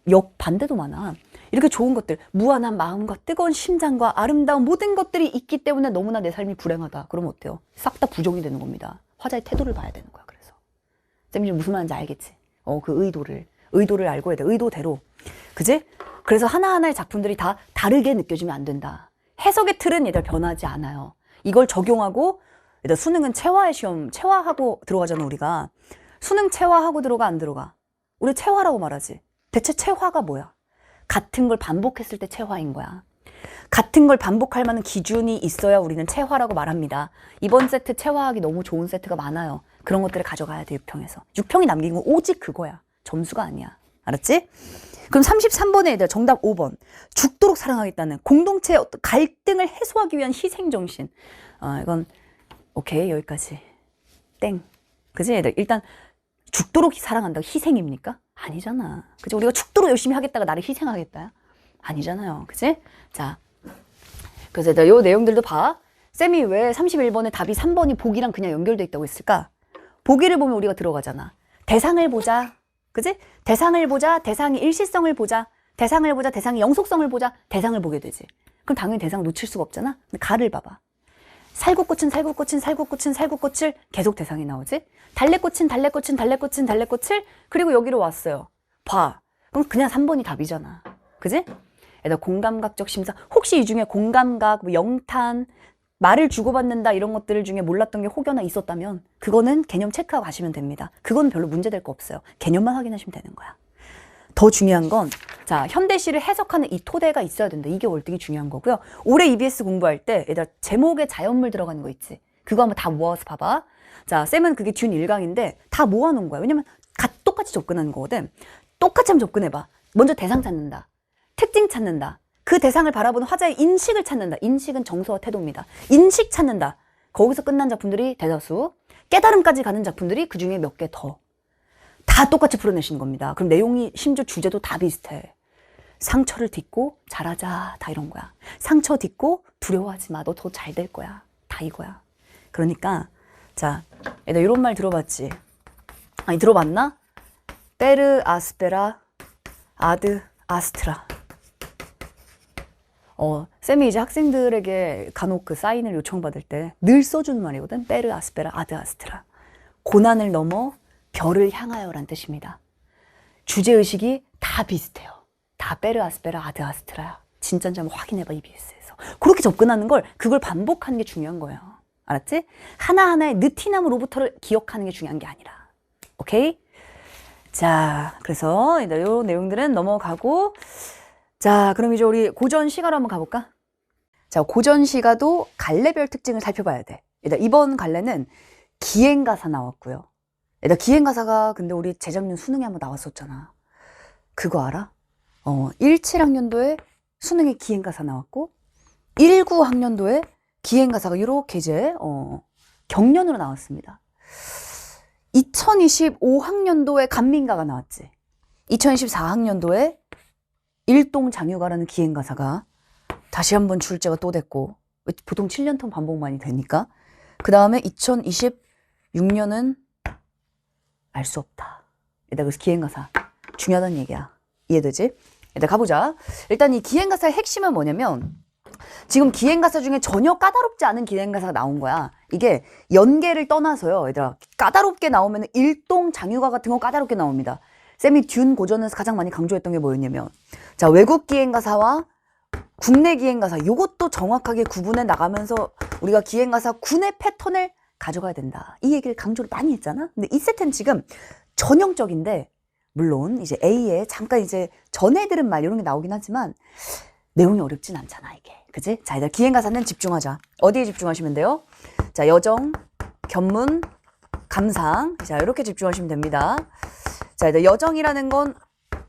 Speaker 1: 역반대도 많아. 이렇게 좋은 것들, 무한한 마음과 뜨거운 심장과 아름다운 모든 것들이 있기 때문에 너무나 내 삶이 불행하다. 그러면 어때요? 싹 다 부정이 되는 겁니다. 화자의 태도를 봐야 되는 거야. 그래서 쌤이 무슨 말인지 알겠지? 그 의도를 알고 해야 돼. 의도대로. 그지? 그래서 하나하나의 작품들이 다 다르게 느껴지면 안 된다. 해석의 틀은 얘들 변하지 않아요. 이걸 적용하고 얘들 수능은 체화하고 들어가잖아. 우리가 수능 체화하고 들어가 안 들어가? 우리 체화라고 말하지. 대체 체화가 뭐야? 같은 걸 반복했을 때 체화인 거야. 같은 걸 반복할 만한 기준이 있어야 우리는 체화라고 말합니다. 이번 세트 체화하기 너무 좋은 세트가 많아요. 그런 것들을 가져가야 돼. 6평에서 6평이 남긴 건 오직 그거야. 점수가 아니야. 알았지? 그럼 33번에 얘들아 정답 5번 죽도록 사랑하겠다는 공동체의 어떤 갈등을 해소하기 위한 희생정신. 이건 오케이 여기까지 땡. 그치 얘들 일단 죽도록 사랑한다고 희생입니까? 아니잖아. 그치? 우리가 죽도록 열심히 하겠다가 나를 희생하겠다? 아니잖아요. 그치? 자, 그래서 얘들아 요 내용들도 봐. 쌤이 왜 31번에 답이 3번이 보기랑 그냥 연결돼 있다고 했을까? 보기를 보면 우리가 들어가잖아. 대상을 보자. 그치? 대상을 보자. 대상의 일시성을 보자. 대상을 보자. 대상의 영속성을 보자. 대상을 보게 되지. 그럼 당연히 대상을 놓칠 수가 없잖아. 근데 가를 봐봐. 살구꽃은 살구꽃을 계속 대상이 나오지. 달래꽃은 달래꽃을 그리고 여기로 왔어요. 봐. 그럼 그냥 3번이 답이잖아. 그지? 얘들아 공감각적 심사. 혹시 이 중에 공감각, 영탄, 말을 주고받는다 이런 것들 중에 몰랐던 게 혹여나 있었다면 그거는 개념 체크하고 가시면 됩니다. 그건 별로 문제될 거 없어요. 개념만 확인하시면 되는 거야. 더 중요한 건 자 현대시를 해석하는 이 토대가 있어야 된다. 이게 월등히 중요한 거고요. 올해 EBS 공부할 때 얘들아 제목에 자연물 들어가는 거 있지. 그거 한번 다 모아서 봐봐. 자 쌤은 그게 준 1강인데 다 모아놓은 거야. 왜냐면 똑같이 접근하는 거거든. 똑같이 한번 접근해봐. 먼저 대상 찾는다. 특징 찾는다. 그 대상을 바라보는 화자의 인식을 찾는다. 인식은 정서와 태도입니다. 인식 찾는다. 거기서 끝난 작품들이 대다수. 깨달음까지 가는 작품들이 그중에 몇 개 더. 다 똑같이 풀어내시는 겁니다. 그럼 내용이 심지어 주제도 다 비슷해. 상처를 딛고 잘하자. 다 이런 거야. 상처 딛고 두려워하지 마. 너 더 잘 될 거야. 다 이거야. 그러니까 자, 얘들 이런 말 들어봤지? 아니 들어봤나? 페르 아스페라 아드 아스트라. 쌤이 이제 학생들에게 간혹 그 사인을 요청받을 때 늘 써주는 말이거든. 페르 아스페라 아드 아스트라. 고난을 넘어 별을 향하여란 뜻입니다. 주제의식이 다 비슷해요. 다 페르 아스페라 아드 아스트라야. 진짜인지 한번 확인해봐, EBS에서. 그렇게 접근하는 걸, 그걸 반복하는 게 중요한 거예요. 알았지? 하나하나의 느티나무 로부터를 기억하는 게 중요한 게 아니라. 오케이? 자, 그래서 요 내용들은 넘어가고, 자, 그럼 이제 우리 고전 시가로 한번 가볼까? 자, 고전 시가도 갈래별 특징을 살펴봐야 돼. 일단 이번 갈래는 기행가사 나왔고요. 일단 기행가사가 근데 우리 재작년 수능에 한번 나왔었잖아. 그거 알아? 17학년도에 수능에 기행가사 나왔고 19학년도에 기행가사가 이렇게 이제 경련으로 나왔습니다. 2025학년도에 간민가가 나왔지. 2024학년도에 일동장유가라는 기행가사가 다시 한번 출제가 또 됐고, 보통 7년 턴 반복만이 되니까. 그 다음에 2026년은 알 수 없다. 일단 그래서 기행가사 중요하다는 얘기야. 이해되지? 일단 가보자. 일단 이 기행가사의 핵심은 뭐냐면, 지금 기행가사 중에 전혀 까다롭지 않은 기행가사가 나온 거야. 이게 연계를 떠나서요. 얘들아, 까다롭게 나오면 일동장유가 같은 거 까다롭게 나옵니다. 쌤이 듄 고전에서 가장 많이 강조했던 게 뭐였냐면, 자, 외국 기행가사와 국내 기행가사, 요것도 정확하게 구분해 나가면서 우리가 기행가사 군의 패턴을 가져가야 된다. 이 얘기를 강조를 많이 했잖아. 근데 이 세트는 지금 전형적인데, 물론 이제 A에 잠깐 이제 전에 들은 말 이런 게 나오긴 하지만 내용이 어렵진 않잖아, 이게. 그지? 자, 이제 기행가사는 집중하자. 어디에 집중하시면 돼요? 자, 여정, 견문, 감상. 자, 이렇게 집중하시면 됩니다. 자, 이제 여정이라는 건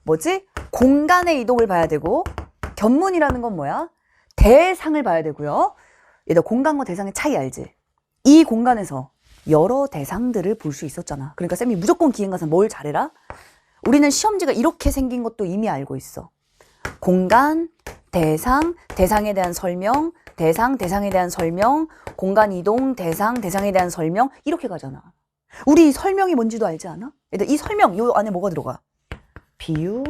Speaker 1: 뭐지? 공간의 이동을 봐야 되고, 견문이라는 건 뭐야? 대상을 봐야 되고요. 얘들 공간과 대상의 차이 알지? 이 공간에서 여러 대상들을 볼 수 있었잖아. 그러니까 쌤이 무조건 기행가사 뭘 잘해라? 우리는 시험지가 이렇게 생긴 것도 이미 알고 있어. 공간, 대상, 대상에 대한 설명, 대상, 대상에 대한 설명, 공간 이동, 대상, 대상에 대한 설명, 이렇게 가잖아. 우리 설명이 뭔지도 알지 않아? 이 설명, 요 안에 뭐가 들어가? 비유,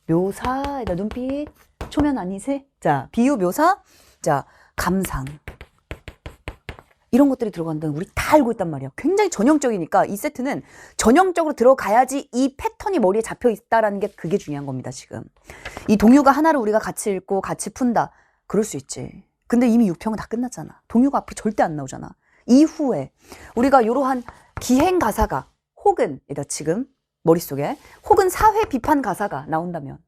Speaker 1: 묘사, 눈빛, 초면 아니세? 자, 비유, 묘사, 자, 감상. 이런 것들이 들어간다는 우리 다 알고 있단 말이야. 굉장히 전형적이니까 이 세트는 전형적으로 들어가야지 이 패턴이 머리에 잡혀 있다라는 게 그게 중요한 겁니다, 지금. 이 동요가 하나를 우리가 같이 읽고 같이 푼다. 그럴 수 있지. 근데 이미 6평은 다 끝났잖아. 동요가 앞으로 절대 안 나오잖아. 이후에 우리가 이러한 기행 가사가 혹은 지금 머릿속에 혹은 사회 비판 가사가 나온다면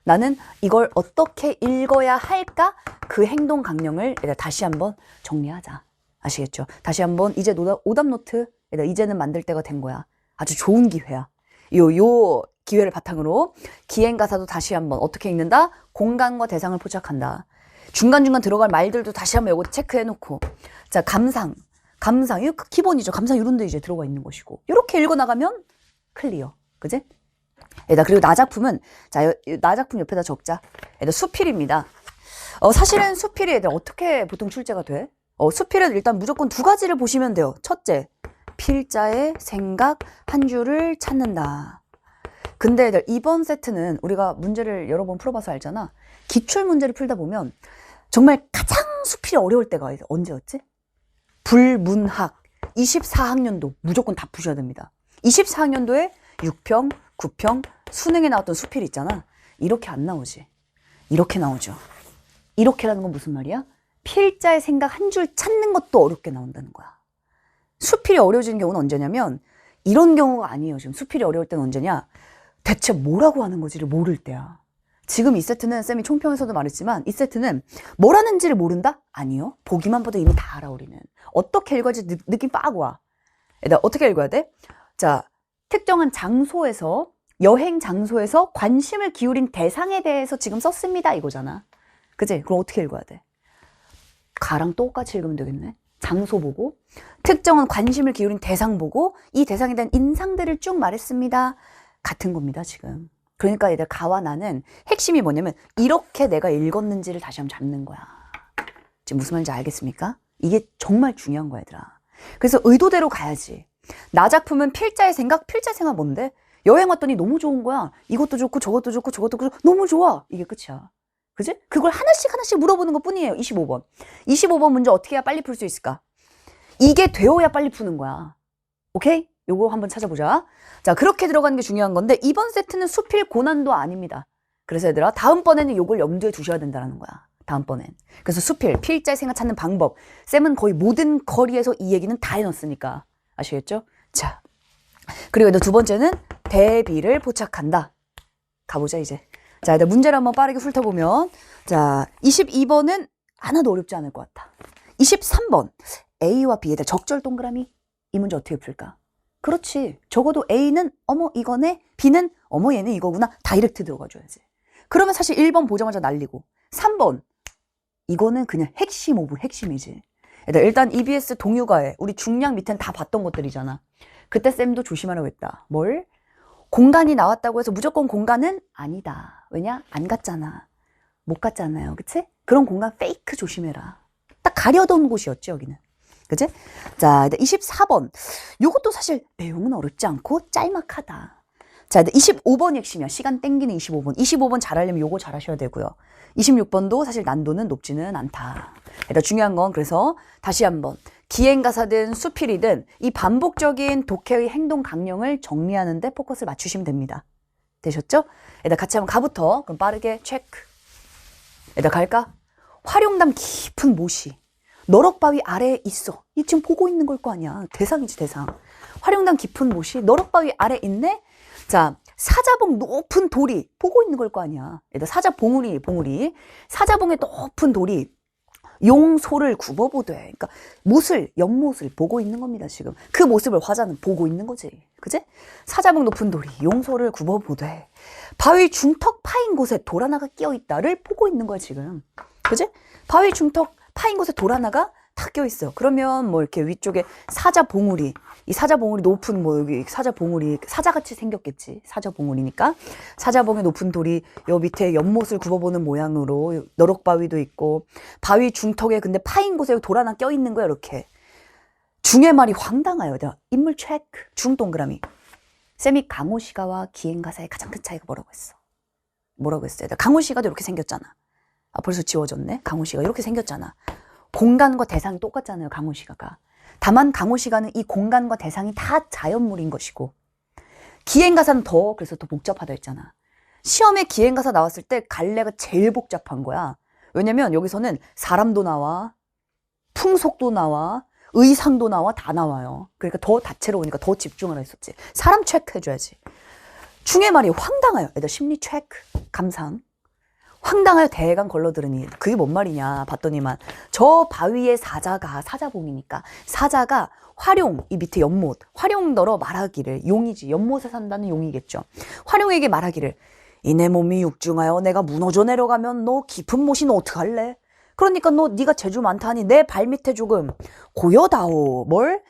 Speaker 1: 나는 이걸 어떻게 읽어야 할까? 그 행동 강령을 다시 한번 정리하자. 아시겠죠? 다시 한번 이제 오답 노트 이제는 만들 때가 된 거야. 아주 좋은 기회야. 요 기회를 바탕으로 기행가사도 다시 한번 어떻게 읽는다? 공간과 대상을 포착한다. 중간중간 들어갈 말들도 다시 한번 요거 체크해놓고, 자, 감상, 이거 기본이죠. 감상 이런 데 이제 들어가 있는 것이고, 이렇게 읽어나가면 클리어. 그지? 그리고 나 작품은, 자, 나 작품 옆에다 적자. 수필입니다. 사실은 수필이 어떻게 보통 출제가 돼? 수필은 일단 무조건 두 가지를 보시면 돼요. 첫째, 필자의 생각 한 줄을 찾는다. 근데 이번 세트는 우리가 문제를 여러 번 풀어봐서 알잖아. 기출 문제를 풀다 보면 정말 가장 수필이 어려울 때가 언제였지? 불문학 24학년도 무조건 다 푸셔야 됩니다. 24학년도에 6평, 9평 수능에 나왔던 수필 있잖아. 이렇게 안 나오지. 이렇게 나오죠. 이렇게라는 건 무슨 말이야? 필자의 생각 한 줄 찾는 것도 어렵게 나온다는 거야. 수필이 어려워지는 경우는 언제냐면 이런 경우가 아니에요. 지금 수필이 어려울 때는 언제냐? 대체 뭐라고 하는 거지를 모를 때야. 지금 이 세트는 쌤이 총평에서도 말했지만 이 세트는 뭘 하는지를 모른다? 아니요. 보기만 봐도 이미 다 알아 우리는. 어떻게 읽어야지 느낌 빡 와. 어떻게 읽어야 돼? 자, 특정한 장소에서 여행 장소에서 관심을 기울인 대상에 대해서 지금 썼습니다 이거잖아. 그치? 그럼 어떻게 읽어야 돼? 가랑 똑같이 읽으면 되겠네. 장소 보고 특정한 관심을 기울인 대상 보고 이 대상에 대한 인상들을 쭉 말했습니다. 같은 겁니다 지금. 그러니까 얘들 가와 나는 핵심이 뭐냐면 이렇게 내가 읽었는지를 다시 한번 잡는 거야. 지금 무슨 말인지 알겠습니까? 이게 정말 중요한 거야, 얘들아. 그래서 의도대로 가야지. 나 작품은 필자의 생각 뭔데? 여행 왔더니 너무 좋은 거야. 이것도 좋고 저것도 좋고 저것도 좋고 너무 좋아. 이게 끝이야. 그지? 그걸 하나씩 물어보는 것 뿐이에요. 25번. 25번 문제 어떻게 해야 빨리 풀 수 있을까? 이게 되어야 빨리 푸는 거야. 오케이? 요거 한번 찾아보자. 자, 그렇게 들어가는 게 중요한 건데 이번 세트는 수필 고난도 아닙니다. 그래서 얘들아 다음번에는 요걸 염두에 두셔야 된다는 거야. 다음번엔. 그래서 수필, 필자의 생각 찾는 방법. 쌤은 거의 모든 거리에서 이 얘기는 다 해놨으니까. 아시겠죠? 자, 그리고 두 번째는 대비를 포착한다. 가보자 이제. 자, 일단 문제를 한번 빠르게 훑어보면 자, 22번은 하나도 어렵지 않을 것 같다. 23번 A와 B에 대한 적절 동그라미. 이 문제 어떻게 풀까? 그렇지. 적어도 A는 어머 이거네, B는 어머 얘는 이거구나. 다이렉트 들어가줘야지. 그러면 사실 1번 보자마자 날리고 3번 이거는 그냥 핵심 오브 핵심이지. 일단 EBS 동유가에 우리 중량 밑엔 다 봤던 것들이잖아. 그때 쌤도 조심하라고 했다. 뭘? 공간이 나왔다고 해서 무조건 공간은 아니다. 왜냐? 안 갔잖아. 못 갔잖아요. 그치? 그런 공간 페이크 조심해라. 딱 가려던 곳이었지 여기는. 그치? 자, 24번. 요것도 사실 내용은 어렵지 않고 짤막하다. 자, 25번이 핵심이야. 시간 땡기는 25번. 25번 잘하려면 요거 잘하셔야 되고요. 26번도 사실 난도는 높지는 않다. 일단 중요한 건 그래서 다시 한번 기행가사든 수필이든 이 반복적인 독해의 행동 강령을 정리하는 데 포커스를 맞추시면 됩니다. 되셨죠? 일단 같이 한번 가부터 그럼 빠르게 체크. 일단 갈까? 활용담 깊은 못이 너럭바위 아래에 있어. 이 지금 보고 있는 걸 거 아니야. 대상이지 대상. 활용담 깊은 못이 너럭바위 아래에 있네? 자, 사자봉 높은 돌이 보고 있는 걸 거 아니야. 일단 봉우리. 사자봉의 높은 돌이 용소를 굽어보되. 그러니까 연못을 보고 있는 겁니다, 지금. 그 모습을 화자는 보고 있는 거지. 그지? 사자봉 높은 돌이 용소를 굽어보되 바위 중턱 파인 곳에 돌 하나가 끼어있다를 보고 있는 거야, 지금. 그지? 바위 중턱 파인 곳에 돌 하나가 다 껴있어요. 그러면 뭐 이렇게 위쪽에 사자봉우리, 이 사자봉우리 높은 뭐 여기 사자봉우리, 사자같이 생겼겠지. 사자봉우리니까. 사자봉의 높은 돌이 여 밑에 연못을 굽어보는 모양으로 너럭바위도 있고 바위 중턱에 근데 파인 곳에 돌 하나 껴있는 거야, 이렇게. 중의 말이 황당해요. 인물 체크, 중 동그라미. 쌤이 강호시가와 기행가사의 가장 큰 차이가 뭐라고 했어요? 강호시가도 이렇게 생겼잖아. 아, 벌써 지워졌네. 강호시가 이렇게 생겼잖아. 공간과 대상이 똑같잖아요, 강호시가가. 다만 강호시가는 이 공간과 대상이 다 자연물인 것이고 기행가사는 그래서 더 복잡하다 했잖아. 시험에 기행가사 나왔을 때 갈래가 제일 복잡한 거야. 왜냐면 여기서는 사람도 나와, 풍속도 나와, 의상도 나와, 다 나와요. 그러니까 더 다채로우니까 더 집중을 했었지. 사람 체크해줘야지. 중의 말이 황당해요. 애들 심리 체크, 감상. 황당하여 대강 걸러들으니 그게 뭔 말이냐 봤더니만 저 바위의 사자봉이니까 사자가 활용, 이 밑에 연못, 활용더러 말하기를, 용이지, 연못에 산다는 용이겠죠. 활용에게 말하기를 이내 몸이 육중하여 내가 무너져 내려가면 너 깊은 못이 너 어떡할래? 그러니까 네가 재주 많다니 내 발밑에 조금 고여다오. 뭘?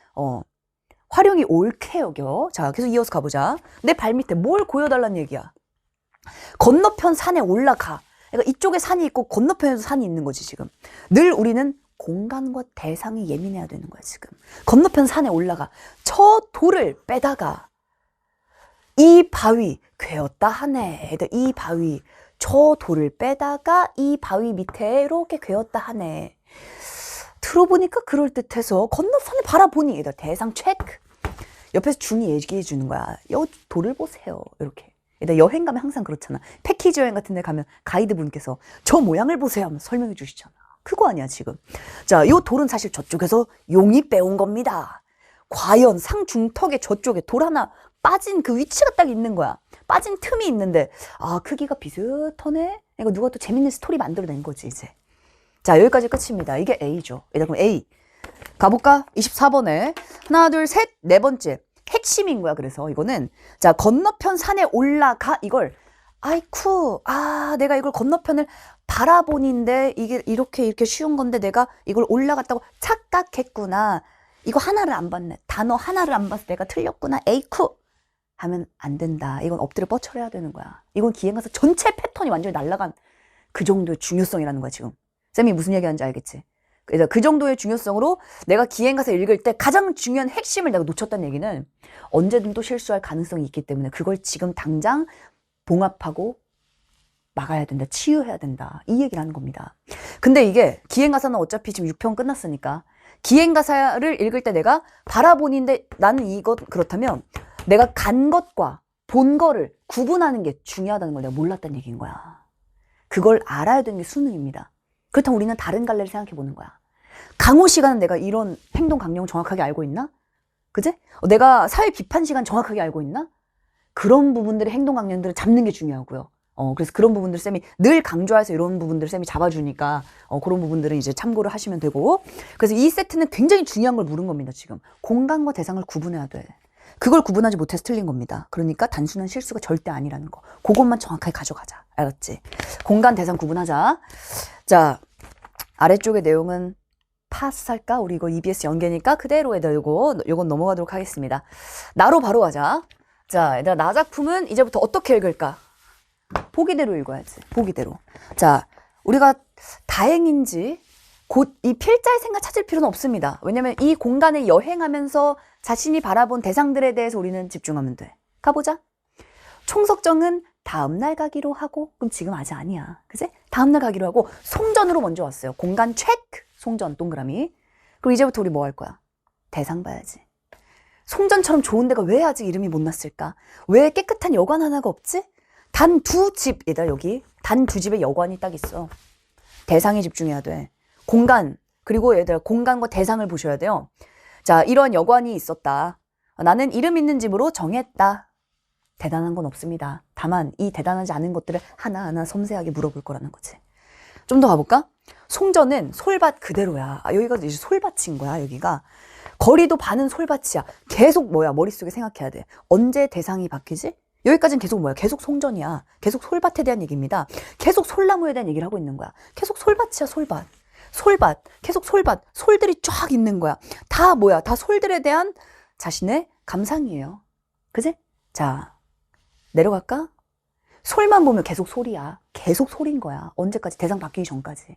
Speaker 1: 활용이 옳게 여겨. 자, 계속 이어서 가보자. 내 발밑에 뭘 고여달란 얘기야. 건너편 산에 올라가. 그러니까 이쪽에 산이 있고 건너편에도 산이 있는 거지, 지금. 늘 우리는 공간과 대상이 예민해야 되는 거야, 지금. 건너편 산에 올라가. 저 돌을 빼다가 이 바위 괴었다 하네. 이 바위, 저 돌을 빼다가 이 바위 밑에 이렇게 괴었다 하네. 들어보니까 그럴듯해서 건너편을 바라보니 얘들 대상 체크. 옆에서 중이 얘기해 주는 거야. 여 돌을 보세요. 이렇게. 여행 가면 항상 그렇잖아. 패키지 여행 같은 데 가면 가이드분께서 저 모양을 보세요 하면 설명해 주시잖아. 그거 아니야, 지금. 자, 요 돌은 사실 저쪽에서 용이 빼온 겁니다. 과연 상중턱의 저쪽에 돌 하나 빠진 그 위치가 딱 있는 거야. 빠진 틈이 있는데 아, 크기가 비슷하네? 이거 누가 또 재밌는 스토리 만들어낸 거지, 이제. 자, 여기까지 끝입니다. 이게 A죠. 그럼 A. 가볼까? 24번에 하나, 둘, 셋, 네 번째. 핵심인 거야. 그래서 이거는 자, 건너편 산에 올라가. 이걸 아이쿠, 내가 이걸 건너편을 바라보는데 이게 이렇게 쉬운 건데 내가 이걸 올라갔다고 착각했구나. 이거 하나를 안 봤네. 단어 하나를 안 봐서 내가 틀렸구나. 에이쿠 하면 안 된다. 이건 엎드려 뻗쳐야 되는 거야. 이건 기행가사 전체 패턴이 완전히 날아간 그 정도의 중요성이라는 거야, 지금. 쌤이 무슨 얘기하는지 알겠지? 그래서 그 정도의 중요성으로 내가 기행가사 읽을 때 가장 중요한 핵심을 내가 놓쳤다는 얘기는 언제든 또 실수할 가능성이 있기 때문에 그걸 지금 당장 봉합하고 막아야 된다. 치유해야 된다. 이 얘기를 하는 겁니다. 근데 이게 기행가사는 어차피 지금 6편 끝났으니까 기행가사를 읽을 때 내가 바라보는데 나는 이것 그렇다면 내가 간 것과 본 거를 구분하는 게 중요하다는 걸 내가 몰랐다는 얘기인 거야. 그걸 알아야 되는 게 수능입니다. 그렇다면 우리는 다른 갈래를 생각해 보는 거야. 강호 시간은 내가 이런 행동 강령을 정확하게 알고 있나? 그지? 내가 사회 비판 시간 정확하게 알고 있나? 그런 부분들의 행동 강령들을 잡는 게 중요하고요. 그래서 그런 부분들 쌤이 늘 강조해서 이런 부분들 쌤이 잡아주니까 그런 부분들은 이제 참고를 하시면 되고. 그래서 이 세트는 굉장히 중요한 걸 물은 겁니다. 지금 공간과 대상을 구분해야 돼. 그걸 구분하지 못해서 틀린 겁니다. 그러니까 단순한 실수가 절대 아니라는 거. 그것만 정확하게 가져가자. 알았지? 공간 대상 구분하자. 자, 아래쪽의 내용은 파스할까? 우리 이거 EBS 연계니까 그대로 애들 요건 넘어가도록 하겠습니다. 나로 바로 가자. 자, 얘들아, 나 작품은 이제부터 어떻게 읽을까? 보기대로 읽어야지. 보기대로. 자, 우리가 다행인지 곧 이 필자의 생각 찾을 필요는 없습니다. 왜냐면 이 공간을 여행하면서 자신이 바라본 대상들에 대해서 우리는 집중하면 돼. 가보자. 총석정은 다음날 가기로 하고, 그럼 지금 아직 아니야. 그치? 다음날 가기로 하고, 송전으로 먼저 왔어요. 공간 체크! 송전, 동그라미. 그럼 이제부터 우리 뭐 할 거야? 대상 봐야지. 송전처럼 좋은 데가 왜 아직 이름이 못 났을까? 왜 깨끗한 여관 하나가 없지? 단 두 집, 얘들아, 여기. 단 두 집에 여관이 딱 있어. 대상에 집중해야 돼. 공간, 그리고 얘들아, 공간과 대상을 보셔야 돼요. 자, 이런 여관이 있었다. 나는 이름 있는 집으로 정했다. 대단한 건 없습니다. 다만 이 대단하지 않은 것들을 하나하나 섬세하게 물어볼 거라는 거지. 좀 더 가볼까? 송전은 솔밭 그대로야. 여기가 이제 솔밭인 거야, 여기가. 거리도 반은 솔밭이야. 계속 뭐야, 머릿속에 생각해야 돼. 언제 대상이 바뀌지? 여기까지는 계속 뭐야? 계속 송전이야. 계속 솔밭에 대한 얘기입니다. 계속 솔나무에 대한 얘기를 하고 있는 거야. 계속 솔밭이야, 솔밭. 솔밭, 계속 솔밭. 솔들이 쫙 있는 거야. 다 뭐야? 다 솔들에 대한 자신의 감상이에요. 그지? 자, 내려갈까? 솔만 보면 계속 솔이야. 계속 솔인 거야. 언제까지? 대상 바뀌기 전까지.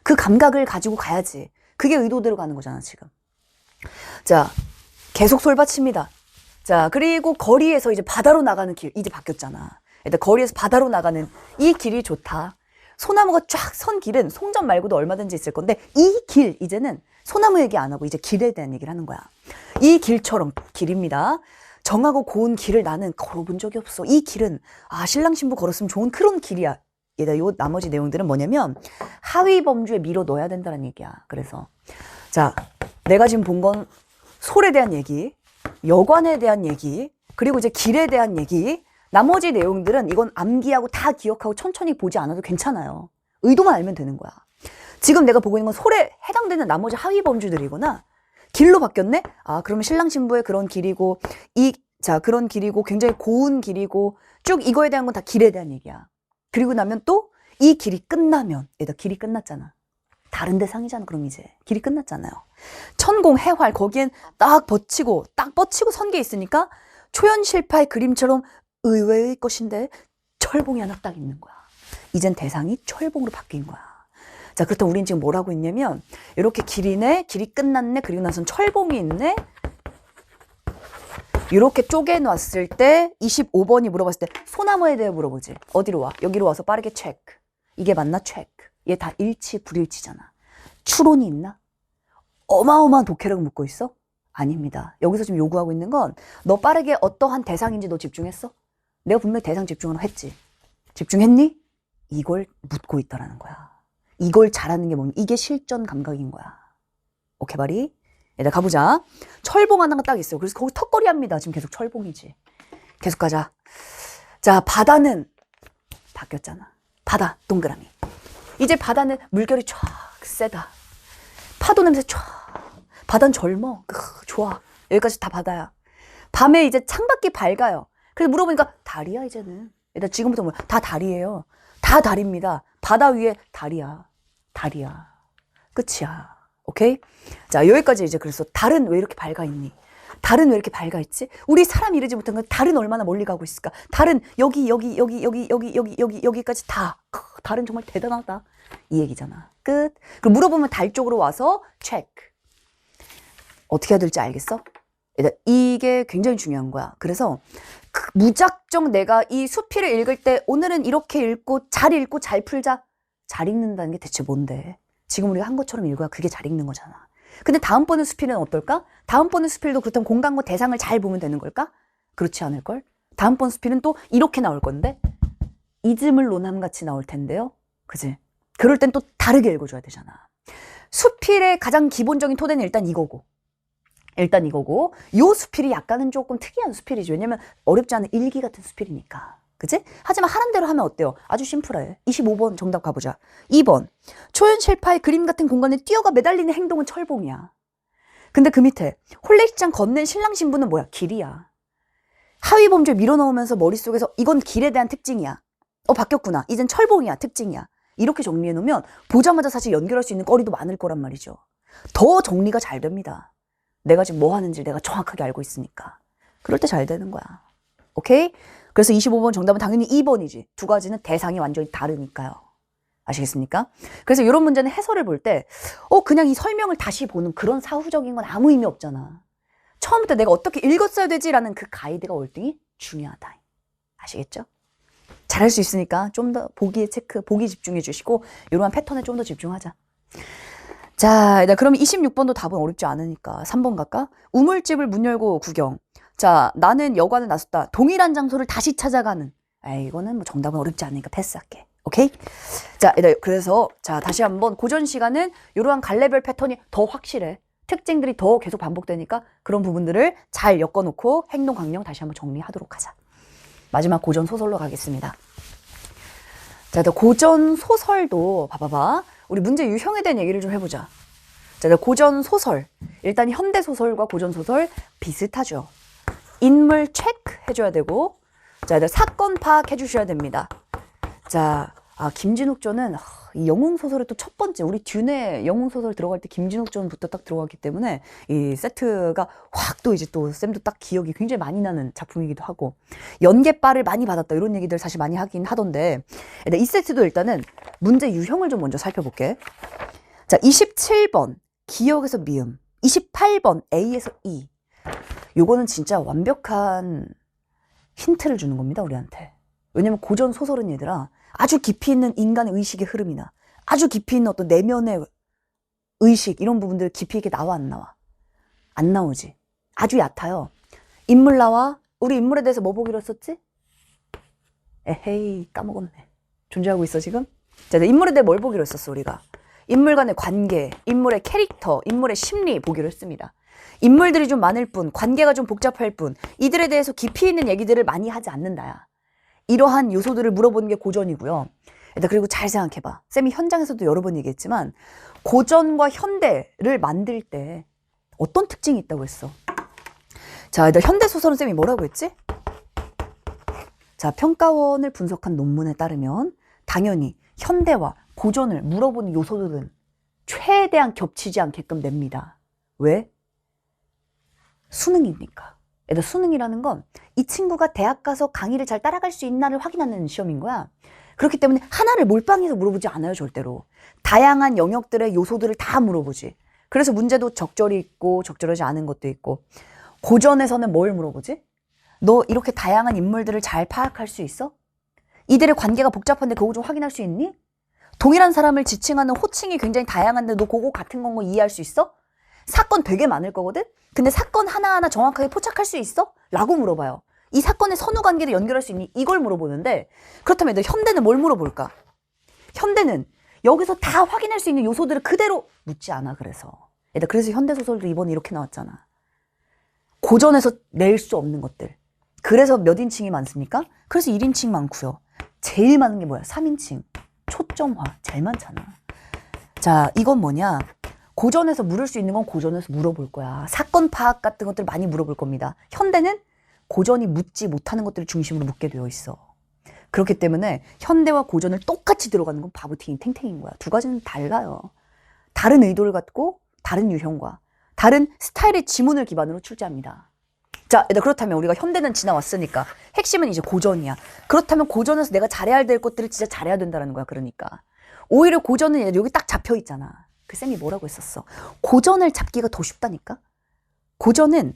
Speaker 1: 그 감각을 가지고 가야지. 그게 의도대로 가는 거잖아, 지금. 자, 계속 솔밭입니다. 자, 그리고 거리에서 이제 바다로 나가는 길, 이제 바뀌었잖아. 일단 거리에서 바다로 나가는 이 길이 좋다. 소나무가 쫙 선 길은 송전 말고도 얼마든지 있을 건데 이 길, 이제는 소나무 얘기 안 하고 이제 길에 대한 얘기를 하는 거야. 이 길처럼 길입니다. 정하고 고운 길을 나는 걸어본 적이 없어. 이 길은 신랑 신부 걸었으면 좋은 그런 길이야. 얘들아, 요 나머지 내용들은 뭐냐면 하위 범주에 밀어 넣어야 된다는 얘기야. 그래서 자, 내가 지금 본 건 솔에 대한 얘기, 여관에 대한 얘기, 그리고 이제 길에 대한 얘기. 나머지 내용들은 이건 암기하고 다 기억하고 천천히 보지 않아도 괜찮아요. 의도만 알면 되는 거야. 지금 내가 보고 있는 건 솔에 해당되는 나머지 하위 범주들이구나. 길로 바뀌었네? 그러면 신랑 신부의 그런 길이고, 그런 길이고, 굉장히 고운 길이고, 쭉 이거에 대한 건 다 길에 대한 얘기야. 그리고 나면 또, 이 길이 끝나면, 얘들 길이 끝났잖아. 다른 대상이잖아, 그럼 이제. 길이 끝났잖아요. 천공, 해활, 거기엔 딱 뻗치고 선 게 있으니까, 초연실파의 그림처럼 의외의 것인데, 철봉이 하나 딱 있는 거야. 이젠 대상이 철봉으로 바뀐 거야. 자, 그렇다면 우린 지금 뭘 하고 있냐면 이렇게 길이네, 길이 끝났네, 그리고 나선 철봉이 있네. 이렇게 쪼개놨을 때 25번이 물어봤을 때 소나무에 대해 물어보지. 어디로 와? 여기로 와서 빠르게 체크. 이게 맞나? 체크. 얘 다 일치, 불일치잖아. 추론이 있나? 어마어마한 독해력 묻고 있어? 아닙니다. 여기서 지금 요구하고 있는 건 너 빠르게 어떠한 대상인지 너 집중했어? 내가 분명히 대상 집중을 했지. 집중했니? 이걸 묻고 있다라는 거야. 이걸 잘하는 게 뭐냐? 이게 실전 감각인 거야. 오케이, 바리? 얘들아, 가보자. 철봉 하나가 딱 있어. 그래서 거기 턱걸이 합니다. 지금 계속 철봉이지. 계속 가자. 자, 바다는 바뀌었잖아. 바다, 동그라미. 이제 바다는 물결이 쫙 세다. 파도 냄새 쫙. 바다는 젊어. 좋아. 여기까지 다 바다야. 밤에 이제 창밖이 밝아요. 그래서 물어보니까 달이야, 이제는. 얘들아, 지금부터 뭐야? 다 달이에요. 다 달입니다. 바다 위에 달이야. 달이야. 끝이야. 오케이? 자, 여기까지 이제 그래서 달은 왜 이렇게 밝아 있니? 달은 왜 이렇게 밝아있지? 우리 사람이 이러지 못한 건 달은 얼마나 멀리 가고 있을까? 달은 여기까지 다. 달은 정말 대단하다. 이 얘기잖아. 끝. 그럼 물어보면 달 쪽으로 와서 체크. 어떻게 해야 될지 알겠어? 이게 굉장히 중요한 거야. 그래서 무작정 내가 이 수필을 읽을 때 오늘은 이렇게 읽고 잘 풀자. 잘 읽는다는 게 대체 뭔데? 지금 우리가 한 것처럼 읽어야 그게 잘 읽는 거잖아. 근데 다음번에 수필은 어떨까? 다음번에 수필도 그렇다면 공간과 대상을 잘 보면 되는 걸까? 그렇지 않을걸? 다음번 수필은 또 이렇게 나올 건데 이즘을 논함같이 나올 텐데요. 그지? 그럴 땐 또 다르게 읽어줘야 되잖아. 수필의 가장 기본적인 토대는 일단 이거고 요 수필이 약간은 조금 특이한 수필이죠. 왜냐면 어렵지 않은 일기 같은 수필이니까. 그치? 하지만 하는 대로 하면 어때요? 아주 심플해. 25번 정답 가보자. 2번. 초현실파의 그림 같은 공간에 뛰어가 매달리는 행동은 철봉이야. 근데 그 밑에 혼례식장 건넨 신랑 신부는 뭐야? 길이야. 하위 범죄 밀어넣으면서 머릿속에서 이건 길에 대한 특징이야. 바뀌었구나. 이젠 철봉이야. 특징이야. 이렇게 정리해 놓으면 보자마자 사실 연결할 수 있는 거리도 많을 거란 말이죠. 더 정리가 잘 됩니다. 내가 지금 뭐 하는지 내가 정확하게 알고 있으니까. 그럴 때 잘 되는 거야. 오케이? 그래서 25번 정답은 당연히 2번이지. 두 가지는 대상이 완전히 다르니까요. 아시겠습니까? 그래서 이런 문제는 해설을 볼 때 그냥 이 설명을 다시 보는 그런 사후적인 건 아무 의미 없잖아. 처음부터 내가 어떻게 읽었어야 되지라는 그 가이드가 월등히 중요하다. 아시겠죠? 잘할 수 있으니까 좀 더 보기 집중해 주시고 이러한 패턴에 좀 더 집중하자. 자, 그럼 26번도 답은 어렵지 않으니까 3번 갈까? 우물집을 문 열고 구경. 자, 나는 여관을 나섰다. 동일한 장소를 다시 찾아가는. 이거는 뭐 정답은 어렵지 않으니까 패스할게. 오케이? 자, 그래서 자 다시 한번 고전 시간은 이러한 갈래별 패턴이 더 확실해. 특징들이 더 계속 반복되니까 그런 부분들을 잘 엮어놓고 행동 강령 다시 한번 정리하도록 하자. 마지막 고전 소설로 가겠습니다. 자, 고전 소설도 봐봐봐. 우리 문제 유형에 대한 얘기를 좀 해보자. 자, 고전 소설. 일단 현대 소설과 고전 소설 비슷하죠. 인물 체크 해줘야 되고, 자, 사건 파악해 주셔야 됩니다. 자, 김진욱전은 이 영웅소설의 또 첫 번째, 우리 듀네 영웅소설 들어갈 때 김진욱전부터 딱 들어갔기 때문에 이 세트가 확 또 이제 또 쌤도 딱 기억이 굉장히 많이 나는 작품이기도 하고, 연계빨을 많이 받았다 이런 얘기들 사실 많이 하긴 하던데, 이 세트도 일단은 문제 유형을 좀 먼저 살펴볼게. 자, 27번 기억에서 미음, 28번 A에서 E. 요거는 진짜 완벽한 힌트를 주는 겁니다, 우리한테. 왜냐면 고전 소설은 얘들아, 아주 깊이 있는 인간의 의식의 흐름이나 아주 깊이 있는 어떤 내면의 의식, 이런 부분들 깊이 있게 나와, 안 나와? 안 나오지. 아주 얕아요. 인물 나와. 우리 인물에 대해서 뭐 보기로 했었지? 에헤이, 까먹었네. 존재하고 있어, 지금? 자, 인물에 대해 뭘 보기로 했었어, 우리가? 인물 간의 관계, 인물의 캐릭터, 인물의 심리 보기로 했습니다. 인물들이 좀 많을 뿐, 관계가 좀 복잡할 뿐, 이들에 대해서 깊이 있는 얘기들을 많이 하지 않는다야. 이러한 요소들을 물어보는 게 고전이고요. 그리고 잘 생각해봐. 쌤이 현장에서도 여러 번 얘기했지만 고전과 현대를 만들 때 어떤 특징이 있다고 했어? 자, 현대소설은 쌤이 뭐라고 했지? 자, 평가원을 분석한 논문에 따르면 당연히 현대와 고전을 물어보는 요소들은 최대한 겹치지 않게끔 냅니다. 왜? 수능이니까. 수능이라는 건 이 친구가 대학 가서 강의를 잘 따라갈 수 있나를 확인하는 시험인 거야. 그렇기 때문에 하나를 몰빵해서 물어보지 않아요, 절대로. 다양한 영역들의 요소들을 다 물어보지. 그래서 문제도 적절히 있고 적절하지 않은 것도 있고. 고전에서는 뭘 물어보지? 너 이렇게 다양한 인물들을 잘 파악할 수 있어? 이들의 관계가 복잡한데 그거 좀 확인할 수 있니? 동일한 사람을 지칭하는 호칭이 굉장히 다양한데 너 그거 같은 건 거 이해할 수 있어? 사건 되게 많을 거거든? 근데 사건 하나하나 정확하게 포착할 수 있어? 라고 물어봐요. 이 사건의 선후 관계를 연결할 수 있니? 이걸 물어보는데, 그렇다면 너 현대는 뭘 물어볼까? 현대는 여기서 다 확인할 수 있는 요소들을 그대로 묻지 않아. 그래서 현대소설도 이번에 이렇게 나왔잖아. 고전에서 낼 수 없는 것들. 그래서 몇 인칭이 많습니까? 그래서 1인칭 많고요. 제일 많은 게 뭐야? 3인칭. 초점화. 제일 많잖아. 자, 이건 뭐냐? 고전에서 물을 수 있는 건 고전에서 물어볼 거야. 사건 파악 같은 것들 많이 물어볼 겁니다. 현대는 고전이 묻지 못하는 것들을 중심으로 묻게 되어 있어. 그렇기 때문에 현대와 고전을 똑같이 들어가는 건 바보팅이 탱탱인 거야. 두 가지는 달라요. 다른 의도를 갖고 다른 유형과 다른 스타일의 지문을 기반으로 출제합니다. 자, 그렇다면 우리가 현대는 지나왔으니까 핵심은 이제 고전이야. 그렇다면 고전에서 내가 잘해야 될 것들을 진짜 잘해야 된다는 거야. 그러니까 오히려 고전은 여기 딱 잡혀 있잖아. 그 쌤이 뭐라고 했었어? 고전을 잡기가 더 쉽다니까? 고전은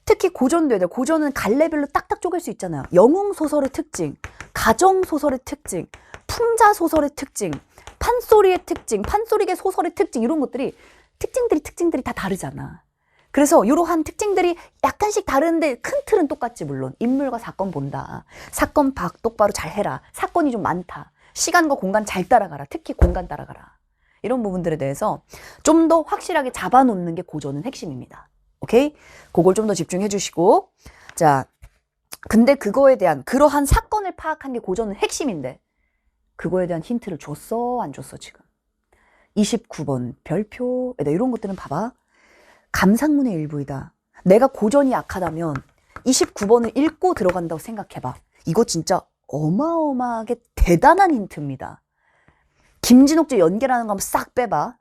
Speaker 1: 특히 고전도 해야 돼. 고전은 갈래별로 딱딱 쪼갤 수 있잖아요. 영웅소설의 특징, 가정소설의 특징, 풍자소설의 특징, 판소리의 특징, 판소리계 소설의 특징, 이런 것들이 특징들이 다 다르잖아. 그래서 이러한 특징들이 약간씩 다른데 큰 틀은 똑같지. 물론 인물과 사건 본다. 사건 파악 똑바로 잘 해라. 사건이 좀 많다. 시간과 공간 잘 따라가라. 특히 공간 따라가라. 이런 부분들에 대해서 좀 더 확실하게 잡아놓는 게 고전은 핵심입니다. 오케이? 그걸 좀 더 집중해 주시고. 자, 근데 그거에 대한 그러한 사건을 파악한 게 고전은 핵심인데 그거에 대한 힌트를 줬어? 안 줬어 지금? 29번 별표 이런 것들은 봐봐. 감상문의 일부이다. 내가 고전이 약하다면 29번을 읽고 들어간다고 생각해봐. 이거 진짜 어마어마하게 대단한 힌트입니다. 김진옥제 연계라는 거 한번 싹 빼봐.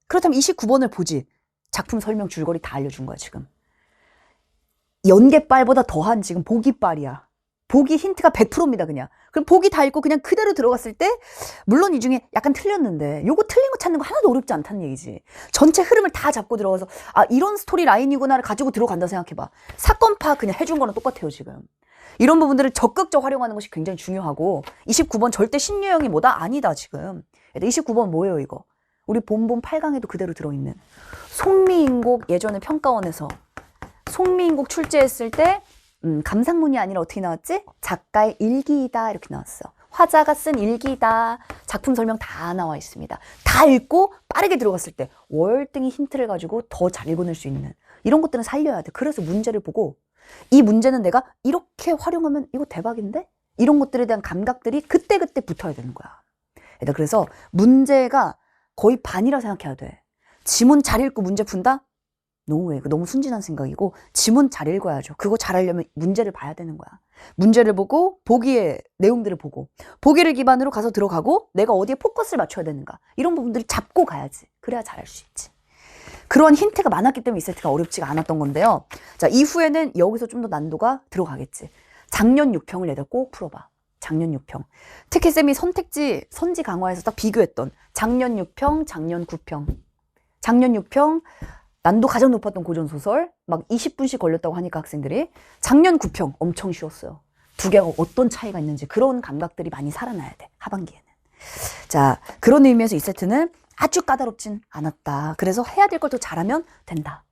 Speaker 1: 그렇다면 29번을 보지. 작품 설명 줄거리 다 알려준 거야 지금. 연계빨보다 더한 지금 보기빨이야. 보기 힌트가 100%입니다 그냥. 그럼 보기 다 읽고 그냥 그대로 들어갔을 때 물론 이 중에 약간 틀렸는데 요거 틀린 거 찾는 거 하나도 어렵지 않다는 얘기지. 전체 흐름을 다 잡고 들어가서 아 이런 스토리 라인이구나를 가지고 들어간다 생각해봐. 사건 파악 그냥 해준 거랑 똑같아요 지금. 이런 부분들을 적극적 활용하는 것이 굉장히 중요하고 29번 절대 신유형이 뭐다? 아니다 지금. 29번 뭐예요 이거? 우리 본본 8강에도 그대로 들어있는 송미인곡. 예전에 평가원에서 송미인곡 출제했을 때 감상문이 아니라 어떻게 나왔지? 작가의 일기이다 이렇게 나왔어. 화자가 쓴 일기이다. 작품 설명 다 나와 있습니다. 다 읽고 빠르게 들어갔을 때 월등히 힌트를 가지고 더 잘 읽어낼 수 있는 이런 것들은 살려야 돼. 그래서 문제를 보고 이 문제는 내가 이렇게 활용하면 이거 대박인데? 이런 것들에 대한 감각들이 그때그때 붙어야 되는 거야. 그래서 문제가 거의 반이라 생각해야 돼. 지문 잘 읽고 문제 푼다? 노왜. 이거 너무 순진한 생각이고 지문 잘 읽어야죠. 그거 잘하려면 문제를 봐야 되는 거야. 문제를 보고 보기의 내용들을 보고 보기를 기반으로 가서 들어가고 내가 어디에 포커스를 맞춰야 되는가 이런 부분들을 잡고 가야지. 그래야 잘할 수 있지. 그런 힌트가 많았기 때문에 이 세트가 어렵지가 않았던 건데요. 자, 이후에는 여기서 좀 더 난도가 들어가겠지. 작년 6평을 얘들 꼭 풀어봐. 작년 6평. 특히 쌤이 선택지 선지 강화에서 딱 비교했던 작년 6평, 작년 9평. 작년 6평 난도 가장 높았던 고전소설 막 20분씩 걸렸다고 하니까 학생들이 작년 9평 엄청 쉬웠어요. 두 개가 어떤 차이가 있는지 그런 감각들이 많이 살아나야 돼. 하반기에는. 자, 그런 의미에서 이 세트는 아주 까다롭진 않았다. 그래서 해야 될 걸 더 잘하면 된다.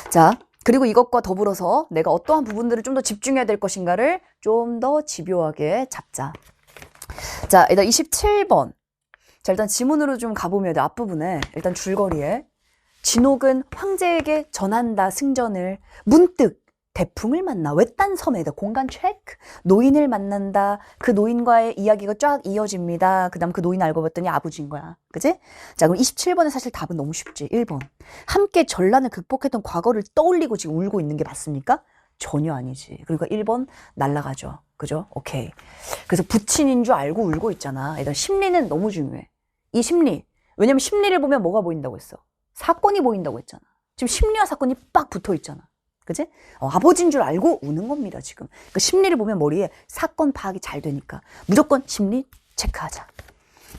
Speaker 1: 자, 그리고 이것과 더불어서 내가 어떠한 부분들을 좀 더 집중해야 될 것인가를 좀 더 집요하게 잡자. 자, 일단 27번. 자, 일단 지문으로 좀 가보면 앞부분에 일단 줄거리에 진옥은 황제에게 전한다 승전을 문득 대풍을 만나 외딴 섬에다 공간 체크 노인을 만난다. 그 노인과의 이야기가 쫙 이어집니다. 그 다음 그 노인 알고 봤더니 아버지인 거야. 그치? 자, 그럼 27번에 사실 답은 너무 쉽지. 1번. 함께 전란을 극복했던 과거를 떠올리고 지금 울고 있는 게 맞습니까? 전혀 아니지. 그러니까 1번 날라가죠. 그죠? 오케이. 그래서 부친인 줄 알고 울고 있잖아. 일단 심리는 너무 중요해. 이 심리. 왜냐면 심리를 보면 뭐가 보인다고 했어? 사건이 보인다고 했잖아. 지금 심리와 사건이 빡 붙어 있잖아. 그치? 아버지인 줄 알고 우는 겁니다, 지금. 그러니까 심리를 보면 머리에 사건 파악이 잘 되니까 무조건 심리 체크하자.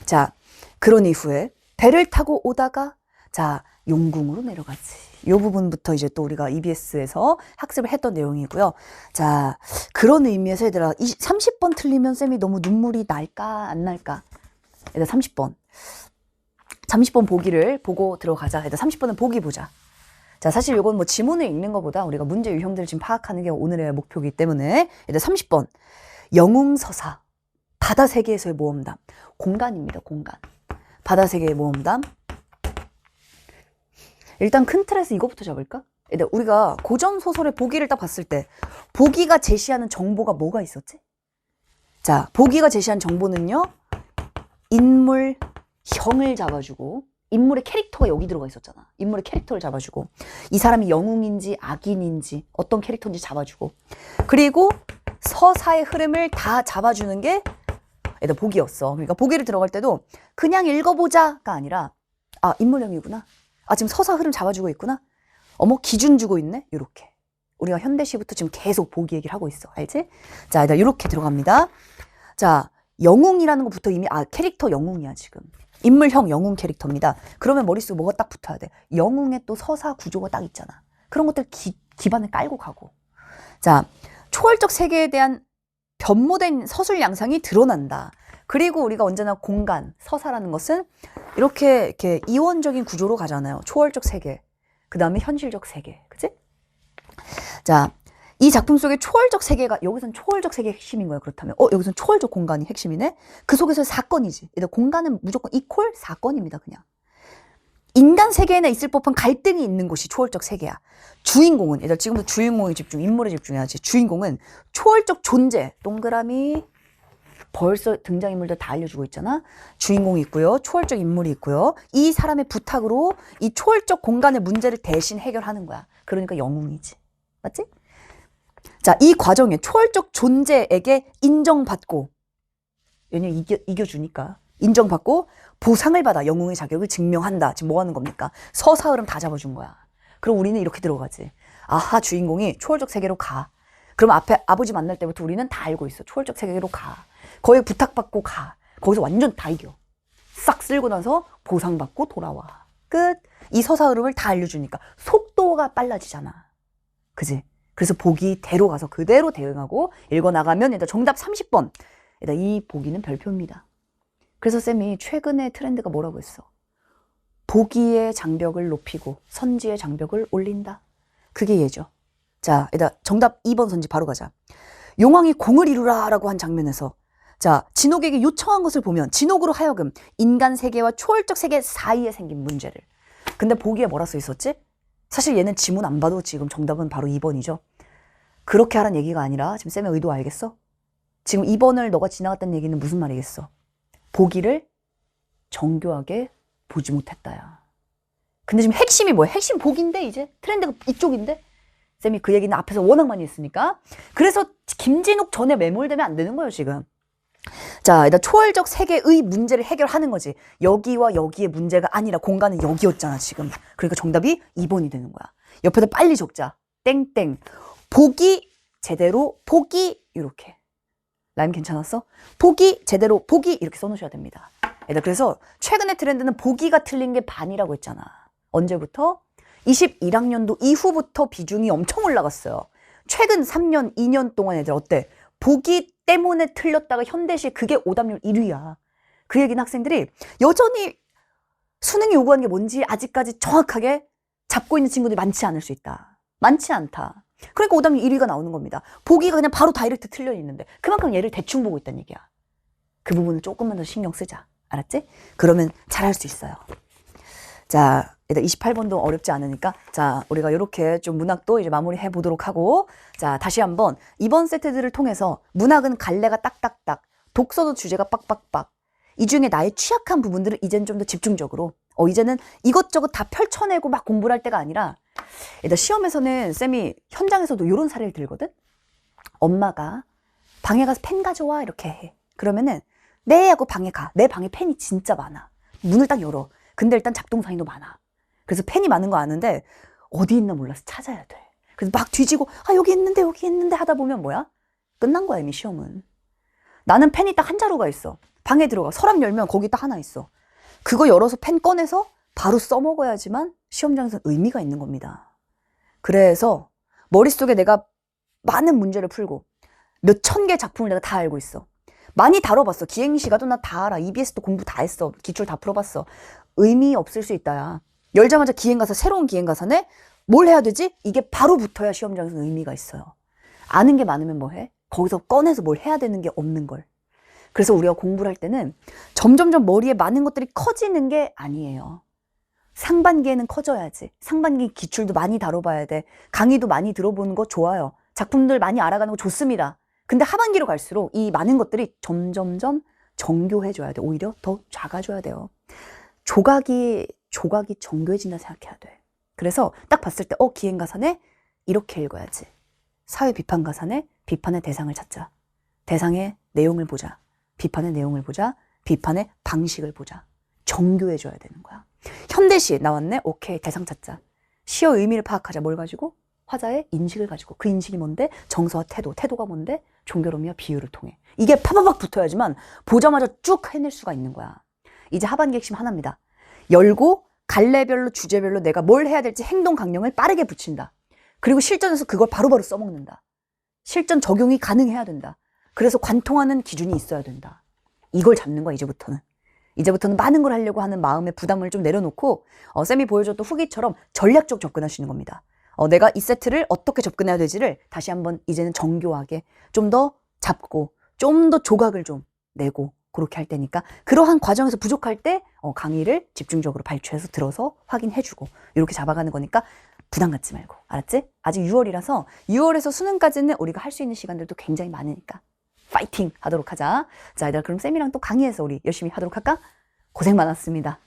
Speaker 1: 자, 그런 이후에 배를 타고 오다가 자, 용궁으로 내려가지. 이 부분부터 이제 또 우리가 EBS에서 학습을 했던 내용이고요. 자, 그런 의미에서 얘들아 30번 틀리면 쌤이 너무 눈물이 날까 안 날까? 얘들아 30번 보기를 보고 들어가자. 얘들아 30번은 보기 보자. 자, 사실 이건 뭐 지문을 읽는 것보다 우리가 문제 유형들을 지금 파악하는 게 오늘의 목표이기 때문에 얘들 30번 영웅서사 바다 세계에서의 모험담 공간입니다. 공간 바다 세계의 모험담. 일단 큰 틀에서 이거부터 잡을까? 일단 우리가 고전 소설의 보기를 딱 봤을 때 보기가 제시하는 정보가 뭐가 있었지? 자, 보기가 제시한 정보는요 인물형을 잡아주고 인물의 캐릭터가 여기 들어가 있었잖아. 인물의 캐릭터를 잡아주고 이 사람이 영웅인지 악인인지 어떤 캐릭터인지 잡아주고 그리고 서사의 흐름을 다 잡아주는 게 일단 보기였어. 그러니까 보기를 들어갈 때도 그냥 읽어보자가 아니라 아 인물형이구나. 아 지금 서사 흐름 잡아주고 있구나. 어머, 기준 주고 있네? 요렇게. 우리가 현대시부터 지금 계속 보기 얘기를 하고 있어. 알지? 자, 일단 요렇게 들어갑니다. 자, 영웅이라는 것부터 이미, 캐릭터 영웅이야, 지금. 인물형 영웅 캐릭터입니다. 그러면 머릿속에 뭐가 딱 붙어야 돼? 영웅의 또 서사 구조가 딱 있잖아. 그런 것들 기반을 깔고 가고. 자, 초월적 세계에 대한 변모된 서술 양상이 드러난다. 그리고 우리가 언제나 공간, 서사라는 것은 이렇게 이원적인 구조로 가잖아요. 초월적 세계, 그 다음에 현실적 세계, 그치? 자, 이 작품 속에 초월적 세계가, 여기선 초월적 세계의 핵심인 거야, 그렇다면. 여기선 초월적 공간이 핵심이네? 그 속에서 사건이지. 공간은 무조건 이퀄 사건입니다, 그냥. 인간 세계에나 있을 법한 갈등이 있는 곳이 초월적 세계야. 주인공은, 얘들 지금부터 주인공에 집중, 인물에 집중해야지. 주인공은 초월적 존재, 동그라미, 벌써 등장인물들 다 알려주고 있잖아. 주인공이 있고요, 초월적 인물이 있고요. 이 사람의 부탁으로 이 초월적 공간의 문제를 대신 해결하는 거야. 그러니까 영웅이지. 맞지? 자, 이 과정에 초월적 존재에게 인정받고, 왜냐면 이겨주니까. 인정받고 보상을 받아 영웅의 자격을 증명한다. 지금 뭐 하는 겁니까? 서사 흐름 다 잡아준 거야. 그럼 우리는 이렇게 들어가지. 아하, 주인공이 초월적 세계로 가. 그럼 앞에 아버지 만날 때부터 우리는 다 알고 있어. 초월적 세계로 가. 거기에 부탁받고 가. 거기서 완전 다 이겨. 싹 쓸고 나서 보상받고 돌아와. 끝. 이 서사 흐름을 다 알려주니까 속도가 빨라지잖아. 그지? 그래서 보기대로 가서 그대로 대응하고 읽어나가면 일단 정답 30번. 일단 이 보기는 별표입니다. 그래서 쌤이 최근에 트렌드가 뭐라고 했어? 보기의 장벽을 높이고 선지의 장벽을 올린다. 그게 얘죠. 자, 일단 정답 2번 선지 바로 가자. 용왕이 공을 이루라 라고 한 장면에서, 자, 진옥에게 요청한 것을 보면 진옥으로 하여금 인간 세계와 초월적 세계 사이에 생긴 문제를. 근데 보기에 뭐라 써 있었지? 사실 얘는 지문 안 봐도 지금 정답은 바로 2번이죠. 그렇게 하라는 얘기가 아니라, 지금 쌤의 의도 알겠어? 지금 2번을 너가 지나갔다는 얘기는 무슨 말이겠어? 보기를 정교하게 보지 못했다야. 근데 지금 핵심이 뭐야? 핵심 보기인데, 이제 트렌드가 이쪽인데? 쌤이 그 얘기는 앞에서 워낙 많이 했으니까. 그래서 김진욱 전에 매몰되면 안 되는 거예요, 지금. 자, 일단 초월적 세계의 문제를 해결하는 거지. 여기와 여기의 문제가 아니라 공간은 여기였잖아, 지금. 그러니까 정답이 2번이 되는 거야. 옆에다 빨리 적자. 땡땡. 보기 제대로, 보기 이렇게. 라임 괜찮았어? 보기 제대로, 보기 이렇게 써놓으셔야 됩니다. 그래서 최근의 트렌드는 보기가 틀린 게 반이라고 했잖아. 언제부터? 21학년도 이후부터 비중이 엄청 올라갔어요. 최근 3년, 2년 동안 애들 어때? 보기 때문에 틀렸다가 현대시 그게 오답률 1위야. 그 얘기는 학생들이 여전히 수능이 요구하는 게 뭔지 아직까지 정확하게 잡고 있는 친구들이 많지 않을 수 있다. 많지 않다. 그러니까 오답률 1위가 나오는 겁니다. 보기가 그냥 바로 다이렉트 틀려 있는데 그만큼 얘를 대충 보고 있다는 얘기야. 그 부분을 조금만 더 신경 쓰자. 알았지? 그러면 잘할 수 있어요. 자, 일단 28번도 어렵지 않으니까, 자, 우리가 이렇게 좀 문학도 이제 마무리해 보도록 하고, 자, 다시 한번 이번 세트들을 통해서 문학은 갈래가 딱딱딱, 독서도 주제가 빡빡빡, 이 중에 나의 취약한 부분들을 이제는 좀 더 집중적으로, 이제는 이것저것 다 펼쳐내고 막 공부를 할 때가 아니라, 일단 시험에서는 쌤이 현장에서도 이런 사례를 들거든? 엄마가 방에 가서 펜 가져와 이렇게 해. 그러면은 네 하고 방에 가. 내 방에 펜이 진짜 많아. 문을 딱 열어. 근데 일단 잡동사니도 많아. 그래서 펜이 많은 거 아는데 어디 있나 몰라서 찾아야 돼. 그래서 막 뒤지고 여기 있는데 하다 보면 뭐야? 끝난 거야 이미 시험은. 나는 펜이 딱 한 자루가 있어. 방에 들어가. 서랍 열면 거기 딱 하나 있어. 그거 열어서 펜 꺼내서 바로 써먹어야지만 시험장에서는 의미가 있는 겁니다. 그래서 머릿속에 내가 많은 문제를 풀고 몇 천 개 작품을 내가 다 알고 있어. 많이 다뤄봤어. 기행시가도 나 다 알아. EBS도 공부 다 했어. 기출 다 풀어봤어. 의미 없을 수 있다야. 열자마자 기행가사, 새로운 기행가사네? 뭘 해야 되지? 이게 바로 붙어야 시험장에서 의미가 있어요. 아는 게 많으면 뭐 해? 거기서 꺼내서 뭘 해야 되는 게 없는 걸. 그래서 우리가 공부를 할 때는 점점점 머리에 많은 것들이 커지는 게 아니에요. 상반기에는 커져야지. 상반기 기출도 많이 다뤄봐야 돼. 강의도 많이 들어보는 거 좋아요. 작품들 많이 알아가는 거 좋습니다. 근데 하반기로 갈수록 이 많은 것들이 점점점 정교해져야 돼. 오히려 더 작아져야 돼요. 조각이 정교해진다 생각해야 돼. 그래서 딱 봤을 때 기행가사네? 이렇게 읽어야지. 사회비판가사네? 비판의 대상을 찾자. 대상의 내용을 보자. 비판의 내용을 보자. 비판의 방식을 보자. 정교해져야 되는 거야. 현대시 나왔네? 오케이, 대상 찾자. 시의 의미를 파악하자. 뭘 가지고? 화자의 인식을 가지고. 그 인식이 뭔데? 정서와 태도. 태도가 뭔데? 종교론이와 비유를 통해. 이게 파바박 붙어야지만 보자마자 쭉 해낼 수가 있는 거야. 이제 하반기 핵심 하나입니다. 열고 갈래별로 주제별로 내가 뭘 해야 될지 행동 강령을 빠르게 붙인다. 그리고 실전에서 그걸 바로바로 써먹는다. 실전 적용이 가능해야 된다. 그래서 관통하는 기준이 있어야 된다. 이걸 잡는 거야, 이제부터는. 이제부터는 많은 걸 하려고 하는 마음의 부담을 좀 내려놓고 쌤이 보여줬던 후기처럼 전략적 접근하시는 겁니다. 내가 이 세트를 어떻게 접근해야 되지를 다시 한번 이제는 정교하게 좀 더 잡고 좀 더 조각을 좀 내고 그렇게 할 테니까 그러한 과정에서 부족할 때 강의를 집중적으로 발췌해서 들어서 확인해주고 이렇게 잡아가는 거니까 부담 갖지 말고. 알았지? 아직 6월이라서 6월에서 수능까지는 우리가 할 수 있는 시간들도 굉장히 많으니까 파이팅 하도록 하자. 자, 얘들아 그럼 쌤이랑 또 강의해서 우리 열심히 하도록 할까? 고생 많았습니다.